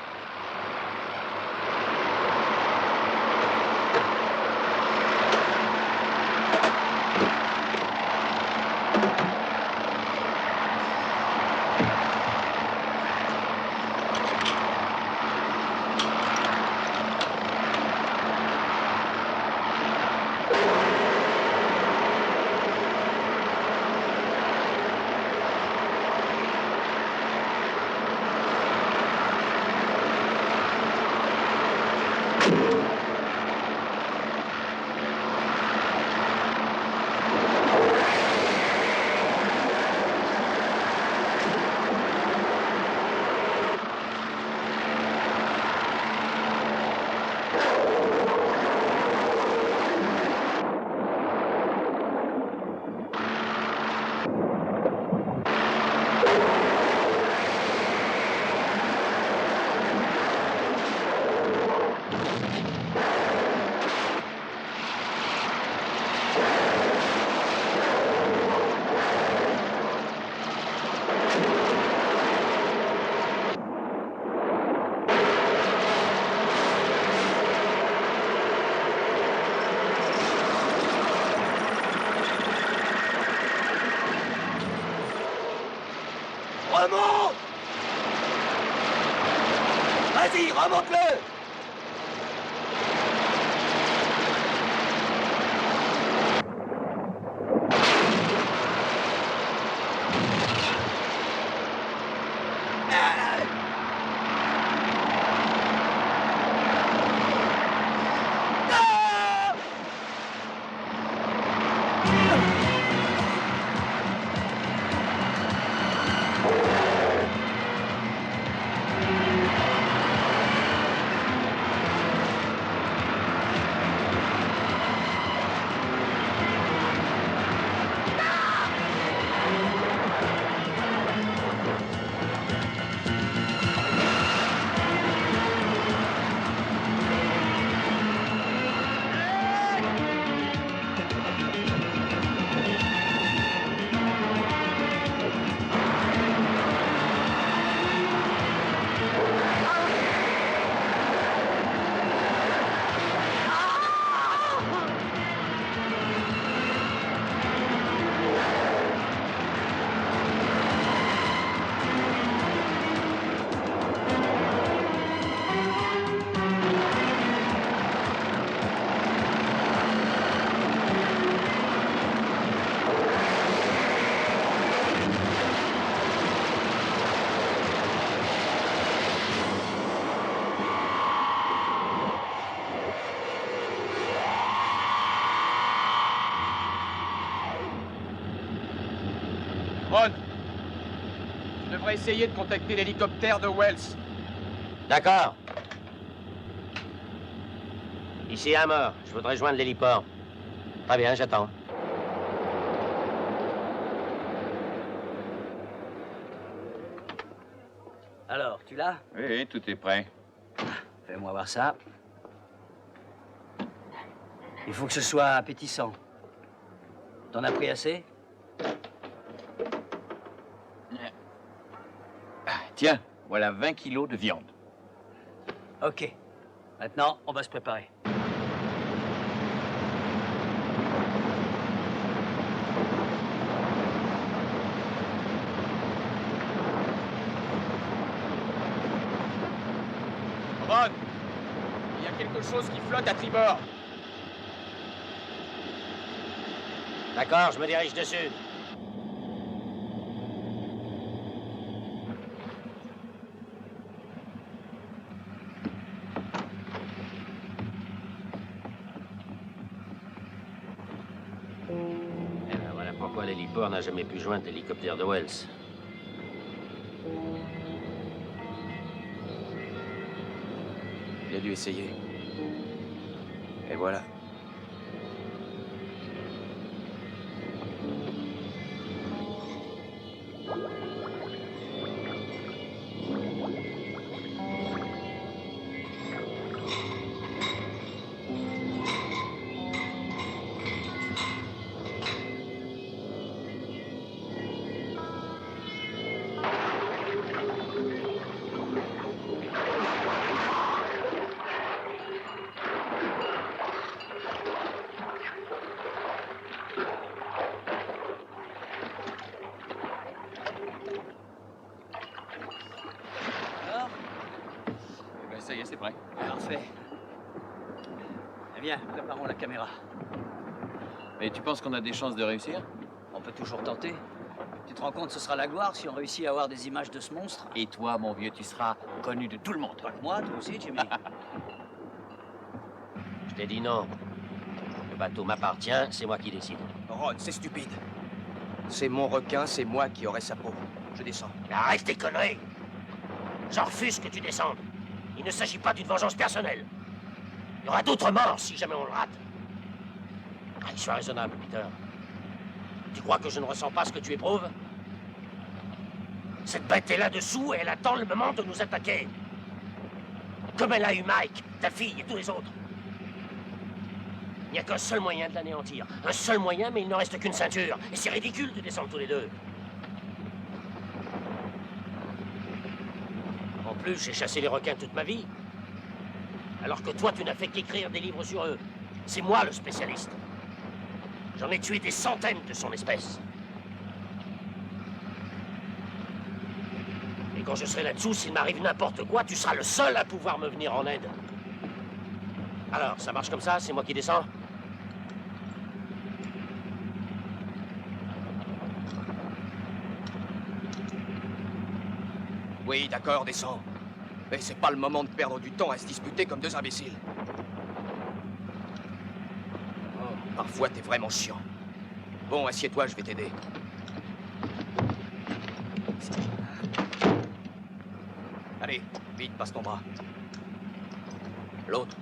Remonte! Vas-y, remonte-le! Ron, tu devrais essayer de contacter l'hélicoptère de Wells. D'accord. Ici un mort. Je voudrais joindre l'héliport. Très bien, j'attends. Alors, tu l'as? Oui, tout est prêt. Fais-moi voir ça. Il faut que ce soit appétissant. T'en as pris assez? Tiens, voilà 20 kilos de viande. Ok. Maintenant, on va se préparer. Ron, il y a quelque chose qui flotte à tribord. D'accord, je me dirige dessus. Eh ben voilà pourquoi l'héliport n'a jamais pu joindre l'hélicoptère de Wells. Il a dû essayer. Et voilà. Ça y est, c'est prêt. Parfait. Eh bien, préparons la caméra. Et tu penses qu'on a des chances de réussir? On peut toujours tenter. Tu te rends compte, ce sera la gloire si on réussit à avoir des images de ce monstre? Et toi, mon vieux, tu seras connu de tout le monde. Pas que moi, toi aussi, Jimmy. Je t'ai dit non. Le bateau m'appartient, c'est moi qui décide. Ron, c'est stupide. C'est mon requin, c'est moi qui aurai sa peau. Je descends. Arrête tes conneries! J'en refuse que tu descendes. Il ne s'agit pas d'une vengeance personnelle. Il y aura d'autres morts si jamais on le rate. Ah, sois raisonnable, Peter. Tu crois que je ne ressens pas ce que tu éprouves? Cette bête est là-dessous et elle attend le moment de nous attaquer. Comme elle a eu Mike, ta fille et tous les autres. Il n'y a qu'un seul moyen de l'anéantir. Un seul moyen, mais il ne reste qu'une ceinture. Et c'est ridicule de descendre tous les deux. En plus, j'ai chassé les requins toute ma vie. Alors que toi, tu n'as fait qu'écrire des livres sur eux. C'est moi le spécialiste. J'en ai tué des centaines de son espèce. Et quand je serai là-dessous, s'il m'arrive n'importe quoi, tu seras le seul à pouvoir me venir en aide. Alors, ça marche comme ça? C'est moi qui descends? Oui, d'accord, descends. Mais c'est pas le moment de perdre du temps à se disputer comme deux imbéciles. Oh, parfois, t'es vraiment chiant. Bon, assieds-toi, je vais t'aider. Allez, vite, passe ton bras. L'autre.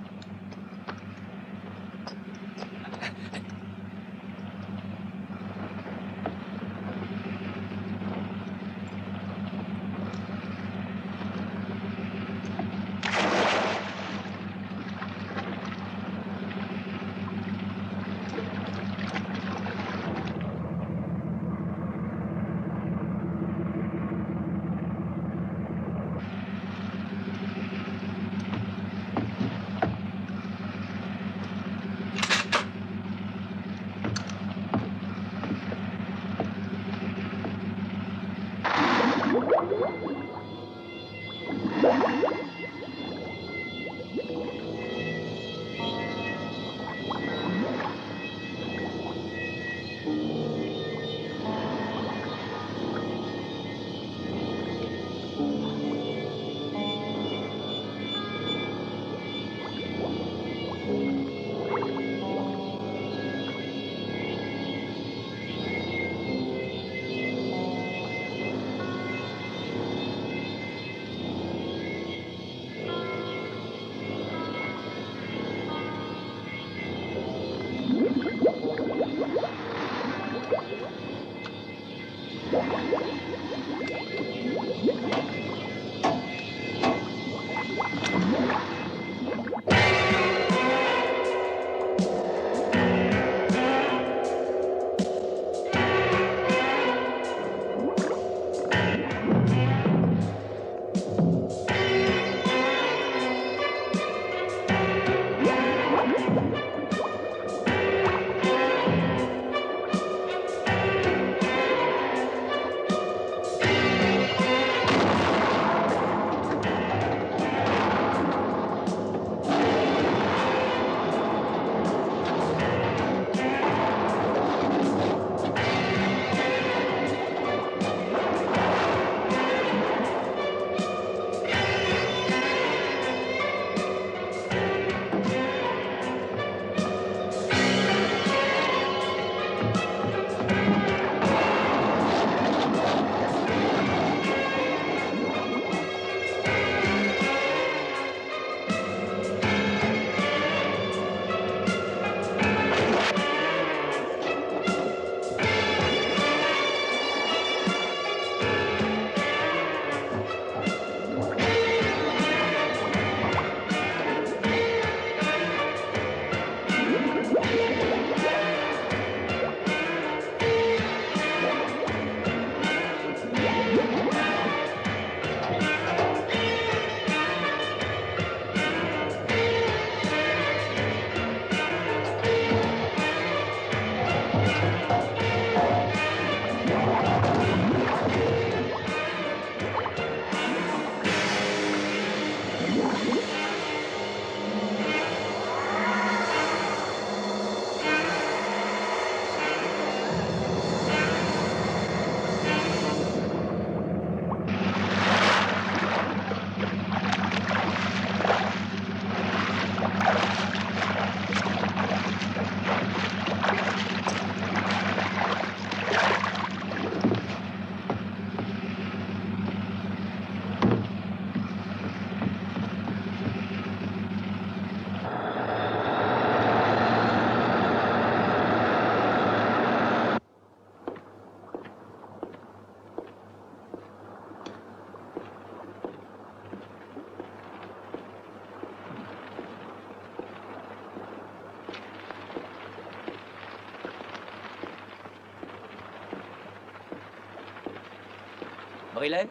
Alors, il est?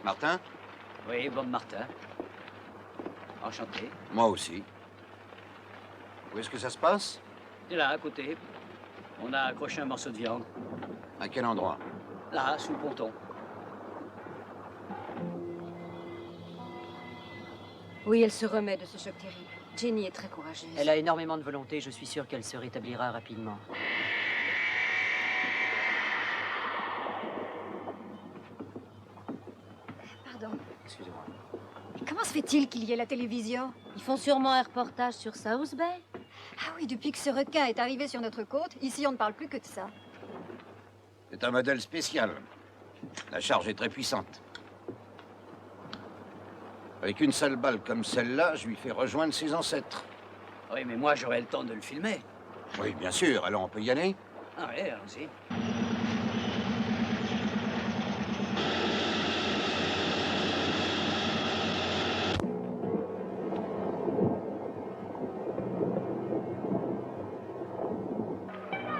Martin? Oui, Bob Martin. Enchanté. Moi aussi. Où est-ce que ça se passe? Et là, à côté, on a accroché un morceau de viande. À quel endroit? Là, sous le ponton. Oui, elle se remet de ce choc terrible. Jenny est très courageuse. Elle a énormément de volonté, je suis sûr qu'elle se rétablira rapidement. Pardon. Excusez-moi. Comment se fait-il qu'il y ait la télévision? Ils font sûrement un reportage sur South Bay. Ah oui, depuis que ce requin est arrivé sur notre côte, ici on ne parle plus que de ça. C'est un modèle spécial. La charge est très puissante. Avec une seule balle comme celle-là, je lui fais rejoindre ses ancêtres. Oui, mais moi, j'aurai le temps de le filmer. Oui, bien sûr. Alors, on peut y aller? Ah oui, allons-y.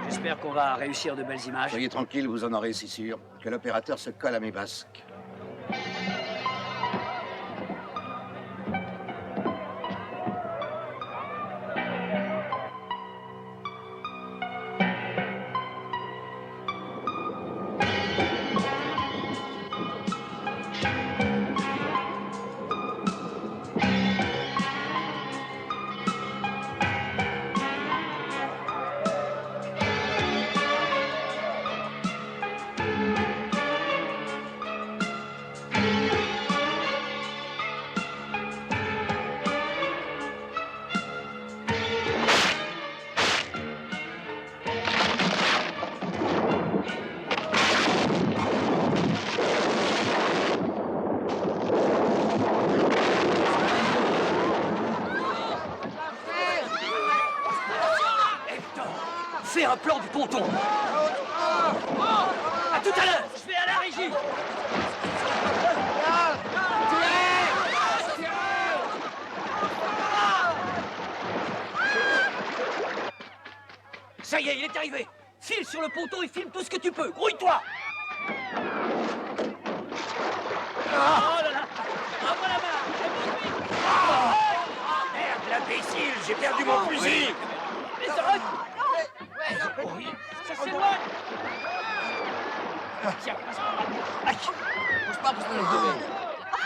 J'espère qu'on va réussir de belles images. Soyez tranquille, vous en aurez, si sûr. Que l'opérateur se colle à mes basques. Fais un plan du ponton. À tout à l'heure, je vais à la régie. Ça y est, il est arrivé. File sur le ponton et filme tout ce que tu peux. Grouille-toi. Oh là là. Envoie la main. Merde, l'imbécile, j'ai perdu mon fusil. Mais ça s'éloigne. Tiens,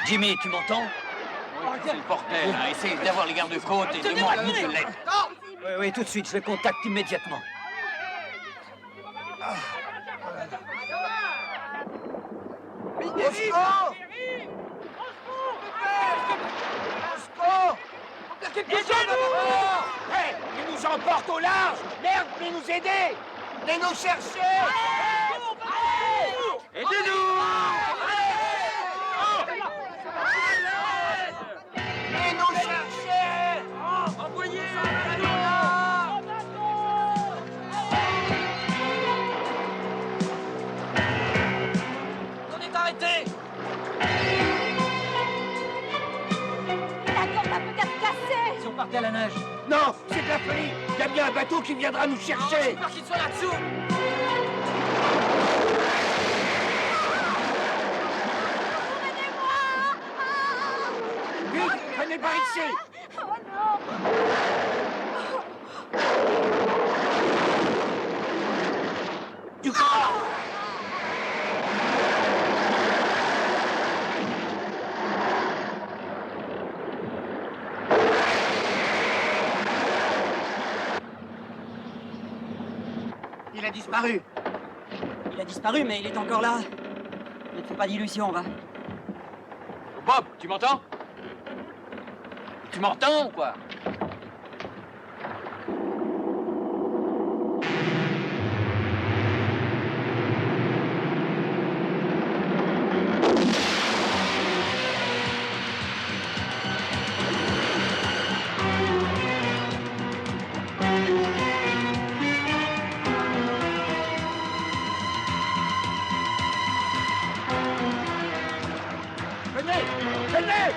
Jimmy, tu m'entends? C'est le bordel, hein. Essaye d'avoir les gardes-côtes et dis-moi à qui je l'aide. Oui, oui, tout de suite, je le contacte immédiatement. Hey, il nous emporte au large. Merde, venez nous aider. Venez nous chercher. Aidez-nous. Venez nous chercher. Envoyez. On est arrêté. La corde a peut-être cassé. Si on partait à la nage. Non, c'est de la folie. Il y a bien un bateau qui viendra nous chercher. J'ai peur qu'il soit là-dessous. Vite, venez par ici. Oh non. Du corps. Il a disparu. Il a disparu, mais il est encore là. Ne te fais pas d'illusions, va. Bob, tu m'entends? Tu m'entends ou quoi? Venez, venez.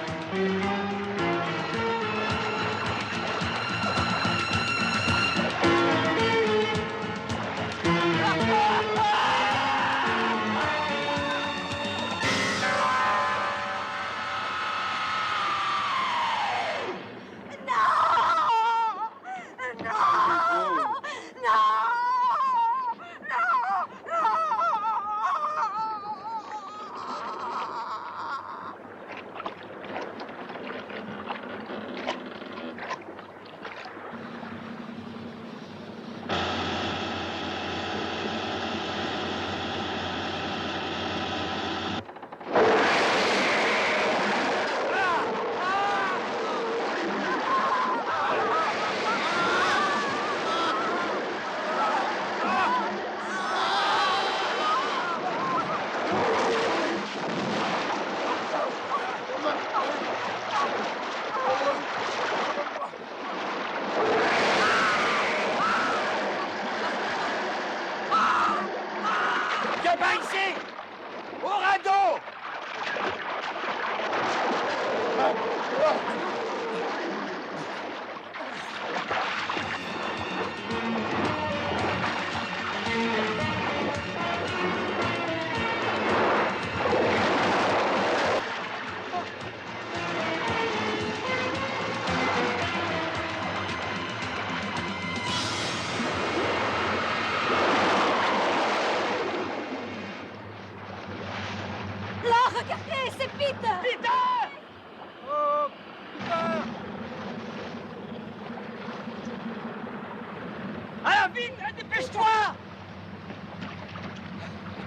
vite, hein, dépêche-toi!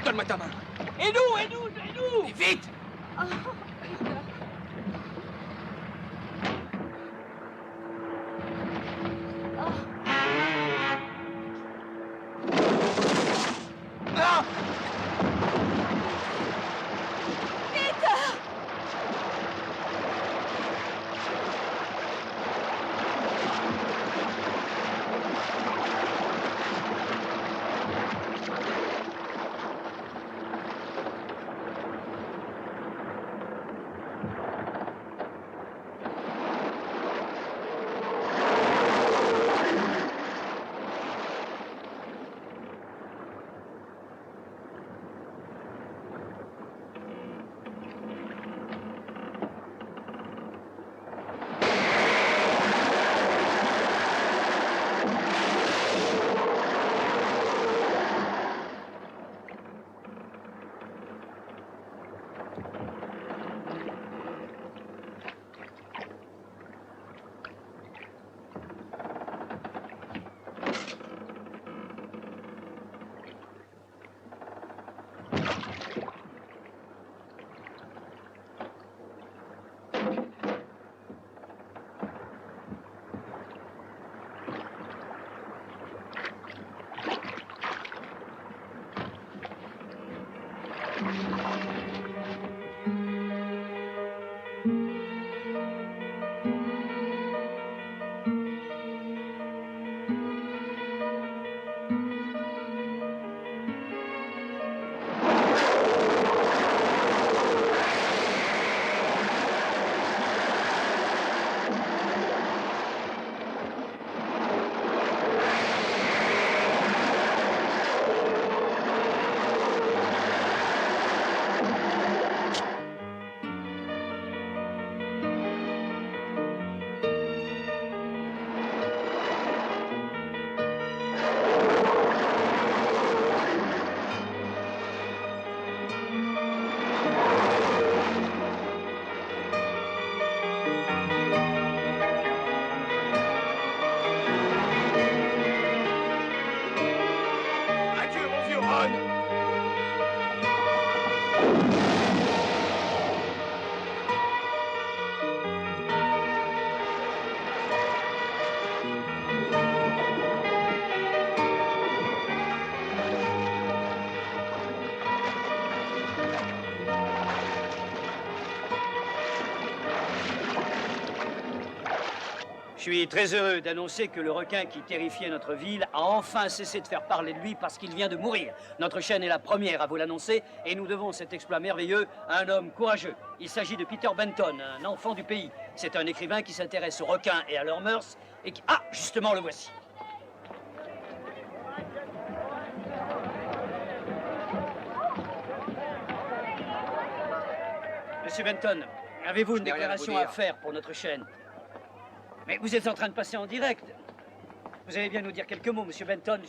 Donne-moi ta main. Et nous! Et vite! Ah! Je suis très heureux d'annoncer que le requin qui terrifiait notre ville a enfin cessé de faire parler de lui parce qu'il vient de mourir. Notre chaîne est la première à vous l'annoncer et nous devons cet exploit merveilleux à un homme courageux. Il s'agit de Peter Benton, un enfant du pays. C'est un écrivain qui s'intéresse aux requins et à leurs mœurs et qui... Ah, justement, le voici. Monsieur Benton, avez-vous une Je n'ai rien à vous déclaration à dire. faire pour notre chaîne? Mais vous êtes en train de passer en direct. Vous allez bien nous dire quelques mots, Monsieur Benton.